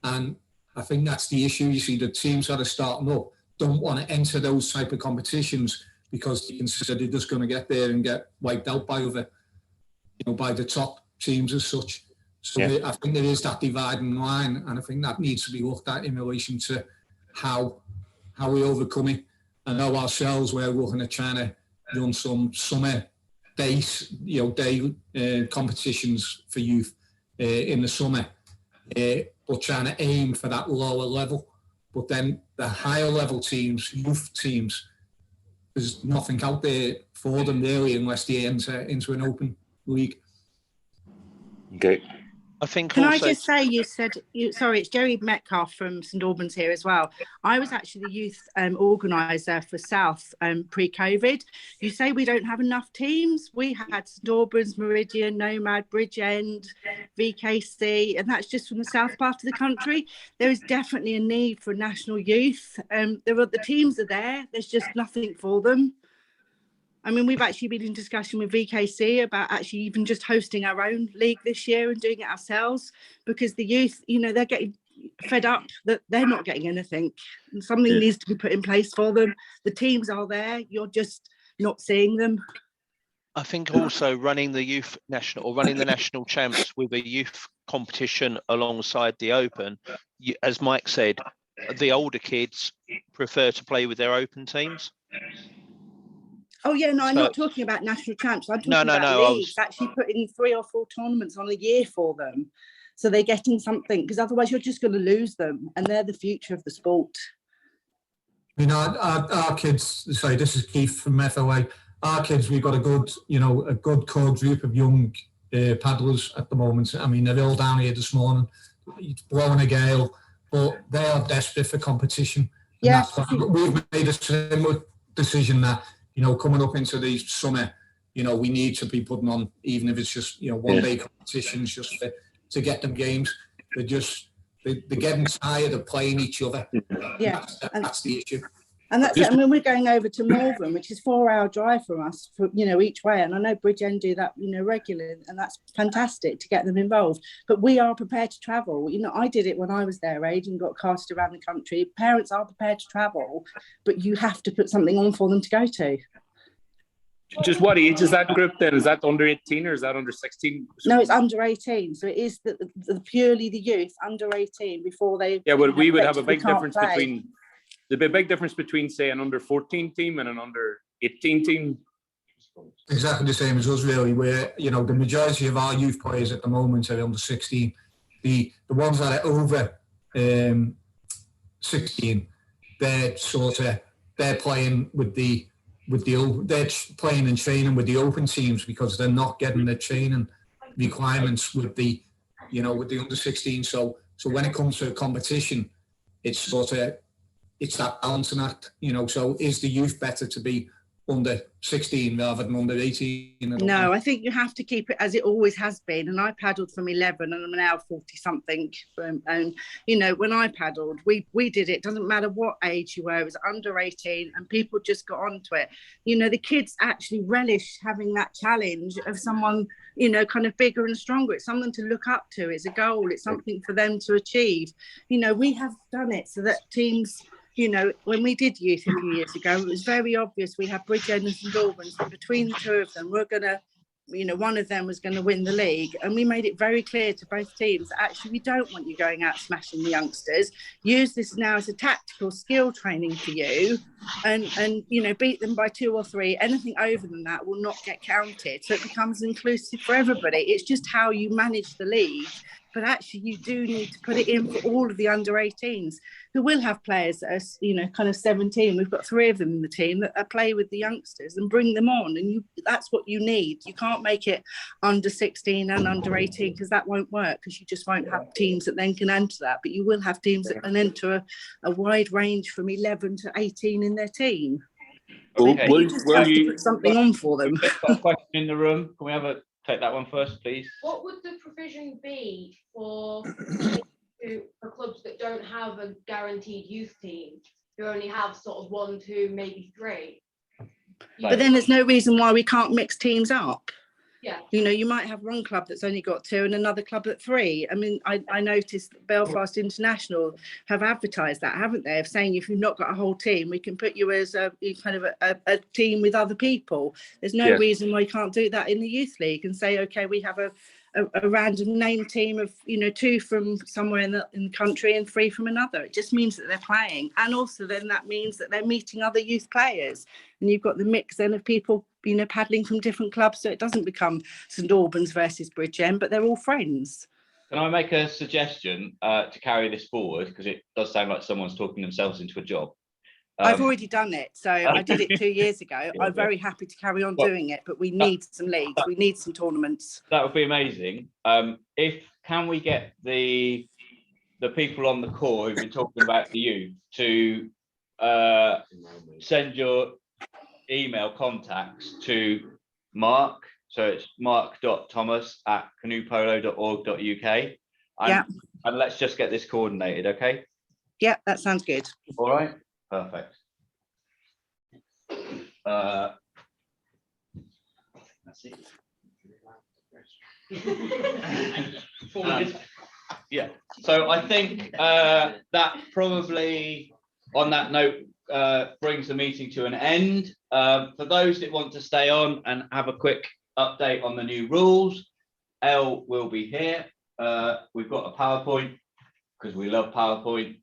And I think that's the issue. You see, the teams that are starting up don't want to enter those type of competitions because they consider they're just going to get there and get wiped out by other, you know, by the top teams as such. So I think there is that dividing line, and I think that needs to be looked at in relation to how we overcome it. I know ourselves, we're looking at trying to run some summer days, you know, day competitions for youth in the summer, but trying to aim for that lower level. But then the higher level teams, youth teams, there's nothing out there for them really unless they enter into an open league. Okay. I think. Can I just say, you said, sorry, it's Jerry Metcalf from St Albans here as well. I was actually the youth organiser for South pre-COVID. You say we don't have enough teams. We had St Albans, Meridian, Nomad, Bridgend, VKC, and that's just from the south part of the country. There is definitely a need for national youth. The teams are there. There's just nothing for them. I mean, we've actually been in discussion with VKC about actually even just hosting our own league this year and doing it ourselves, because the youth, you know, they're getting fed up that they're not getting anything. And something needs to be put in place for them. The teams are there. You're just not seeing them. I think also running the youth national or running the national champs with a youth competition alongside the open, as Mike said, the older kids prefer to play with their open teams. Oh yeah, no, I'm not talking about national champs. I'm talking about leagues, actually putting 3 or 4 tournaments on a year for them, so they're getting something. Because otherwise, you're just going to lose them, and they're the future of the sport. You know, our kids. Sorry, this is Keith from FOA. Our kids, we've got a good core group of young paddlers at the moment. I mean, they're all down here this morning. It's blowing a gale, but they are desperate for competition. Yeah, we've made a similar decision that, you know, coming up into the summer, you know, we need to be putting on, even if it's just, you know, one-day competitions just to get them games. They're getting tired of playing each other. Yeah. That's the issue. And that's it. I mean, we're going over to Malvern, which is a 4-hour drive from us, for, you know, each way. And I know Bridgend do that, you know, regularly, and that's fantastic to get them involved. But we are prepared to travel. You know, I did it when I was their age and got cast around the country. Parents are prepared to travel, but you have to put something on for them to go to. Just what age is that group then? Is that under 18 or is that under 16? No, it's under 18. So it is the purely the youth under 18 before they. Yeah, well, we would have a big difference between. There'd be a big difference between, say, an under 14 team and an under 18 team. Exactly the same as us, really. Where, you know, the majority of our youth players at the moment are under 16. The ones that are over 16, they're playing they're playing and training with the open teams because they're not getting the training requirements with the under 16. So when it comes to a competition, it's that balancing act, you know. So is the youth better to be under 16 rather than under 18? No, I think you have to keep it as it always has been. And I paddled from 11 and I'm now 40 something. And, you know, when I paddled, we did it. Doesn't matter what age you were, it was under 18 and people just got onto it. You know, the kids actually relish having that challenge of someone, you know, kind of bigger and stronger. It's something to look up to. It's a goal. It's something for them to achieve. You know, we have done it so that teams, you know, when we did youth a few years ago, it was very obvious we had Bridgend and St Albans, and between the two of them, we're going to, you know, one of them was going to win the league. And we made it very clear to both teams that actually we don't want you going out smashing the youngsters. Use this now as a tactical skill training for you and you know, beat them by 2 or 3. Anything over than that will not get counted. So it becomes inclusive for everybody. It's just how you manage the league but actually you do need to put it in for all of the under 18s who will have players that are, you know, kind of 17. We've got 3 of them in the team that play with the youngsters, and bring them on. And that's what you need. You can't make it under 16 and under 18 because that won't work, because you just won't have teams that then can enter that. But you will have teams that can enter a wide range from 11 to 18 in their team. Okay. You just have to put something on for them. We've got a question in the room. Can we take that one first, please? What would the provision be for clubs that don't have a guaranteed youth team, who only have sort of 1, 2, maybe 3? But then there's no reason why we can't mix teams up. Yeah. You know, you might have one club that's only got 2 and another club at 3. I mean, I noticed that Belfast International have advertised that, haven't they? Of saying if you've not got a whole team, we can put you as a kind of a team with other people. There's no reason why you can't do that in the youth league and say, okay, we have a random name team of, you know, 2 from somewhere in the country and 3 from another. It just means that they're playing, and also then that means that they're meeting other youth players, and you've got the mix then of people, you know, paddling from different clubs, so it doesn't become St Albans versus Bridgend, but they're all friends. Can I make a suggestion to carry this forward, because it does sound like someone's talking themselves into a job? I've already done it, so I did it 2 years ago. I'm very happy to carry on doing it, but we need some leagues, we need some tournaments. That would be amazing. Can we get the people on the call who've been talking about the youth to send your email contacts to Mark, so it's mark.thomas@canoepolo.org.uk, and let's just get this coordinated, okay? Yeah, that sounds good. All right, perfect. That's it. Yeah, so I think that probably, on that note, brings the meeting to an end. For those that want to stay on and have a quick update on the new rules, Elle will be here. We've got a PowerPoint, because we love PowerPoint.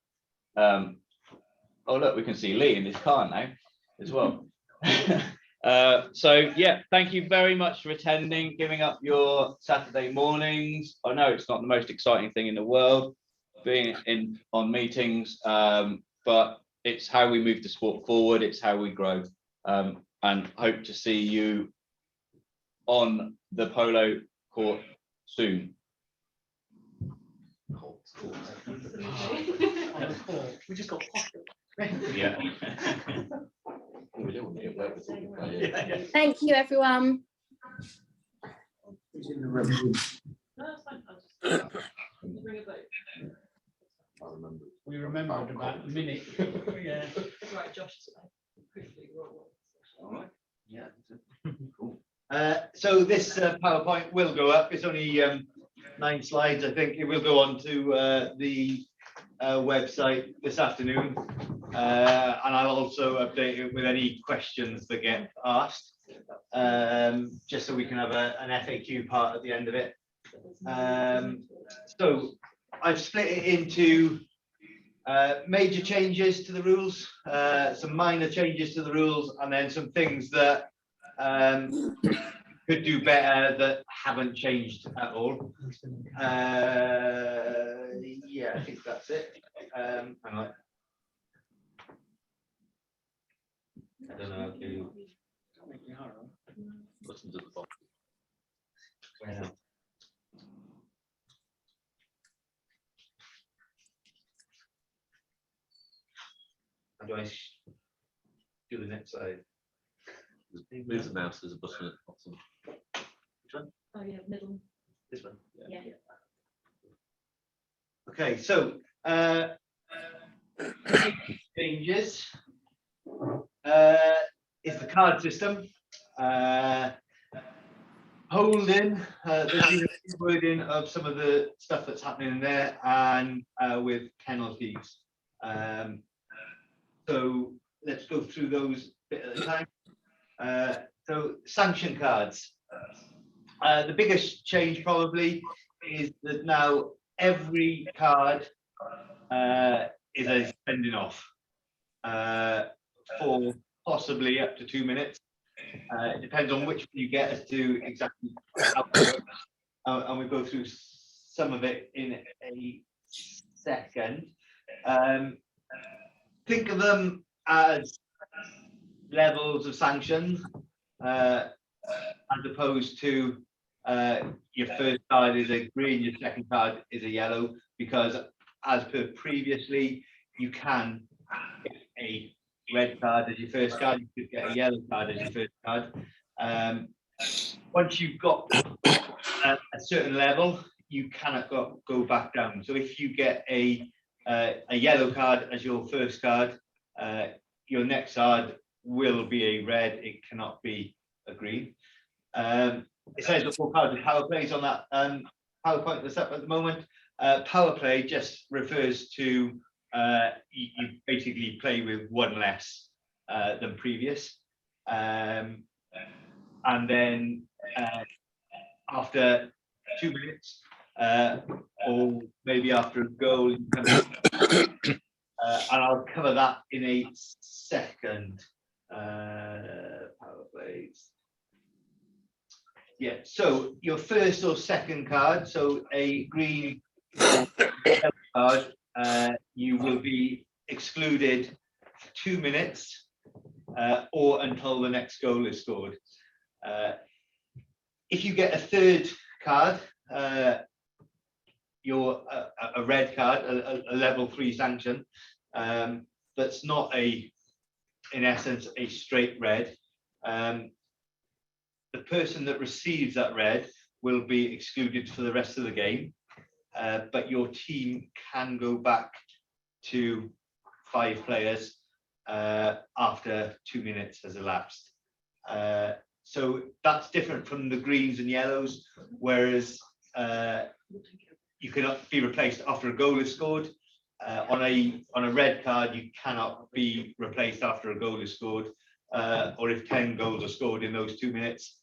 Oh look, we can see Lee in his car now as well. So yeah, thank you very much for attending, giving up your Saturday mornings. I know it's not the most exciting thing in the world, being on meetings, but it's how we move the sport forward, it's how we grow, and hope to see you on the polo court soon. We just got Yeah. Thank you, everyone. We remembered about a minute. Yeah. Right, Josh. All right. Yeah. Cool. So this PowerPoint will go up. It's only 9 slides. I think it will go on to the website this afternoon, and I'll also update it with any questions that get asked, just so we can have an FAQ part at the end of it. So I've split it into major changes to the rules, some minor changes to the rules, and then some things that could do better that haven't changed at all. Yeah, I think that's it. Hang on. I don't know. Buttons at the bottom. Where now? How do I do the next slide? Move the mouse, there's a button at the bottom. Which one? Oh yeah, middle. This one? Yeah. Okay, so changes is the card system. Holding, there's been a wording of some of the stuff that's happening in there, and with penalties. So let's go through those bit at a time. So sanction cards. The biggest change probably is that now every card is a spending off for possibly up to 2 minutes. It depends on which one you get as to exactly how it works. And we go through some of it in a second. Think of them as levels of sanctions, as opposed to your first card is a green, your second card is a yellow, because as per previously, you can get a red card as your first card, you could get a yellow card as your first card. Once you've got a certain level, you cannot go back down. So if you get a yellow card as your first card, your next card will be a red, it cannot be a green. It says the 4 cards of power plays on that PowerPoint that's up at the moment. Power play just refers to you basically play with 1 less than previous. And then after 2 minutes, or maybe after a goal, you can and I'll cover that in a second. Power plays. Yeah, so your first or second card, so a green card, you will be excluded for 2 minutes or until the next goal is scored. If you get a third card, you're a red card, a level 3 sanction, that's not in essence a straight red. The person that receives that red will be excluded for the rest of the game, but your team can go back to 5 players after 2 minutes has elapsed. So that's different from the greens and yellows, whereas you cannot be replaced after a goal is scored. On a red card, you cannot be replaced after a goal is scored, or if 10 goals are scored in those 2 minutes,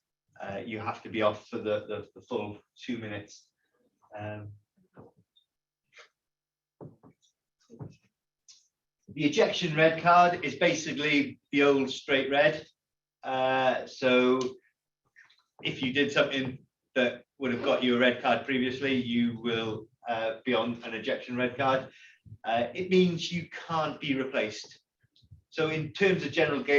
you have to be off for the full 2 minutes. The ejection red card is basically the old straight red. So if you did something that would have got you a red card previously, you will be on an ejection red card. It means you can't be replaced. So in terms of general game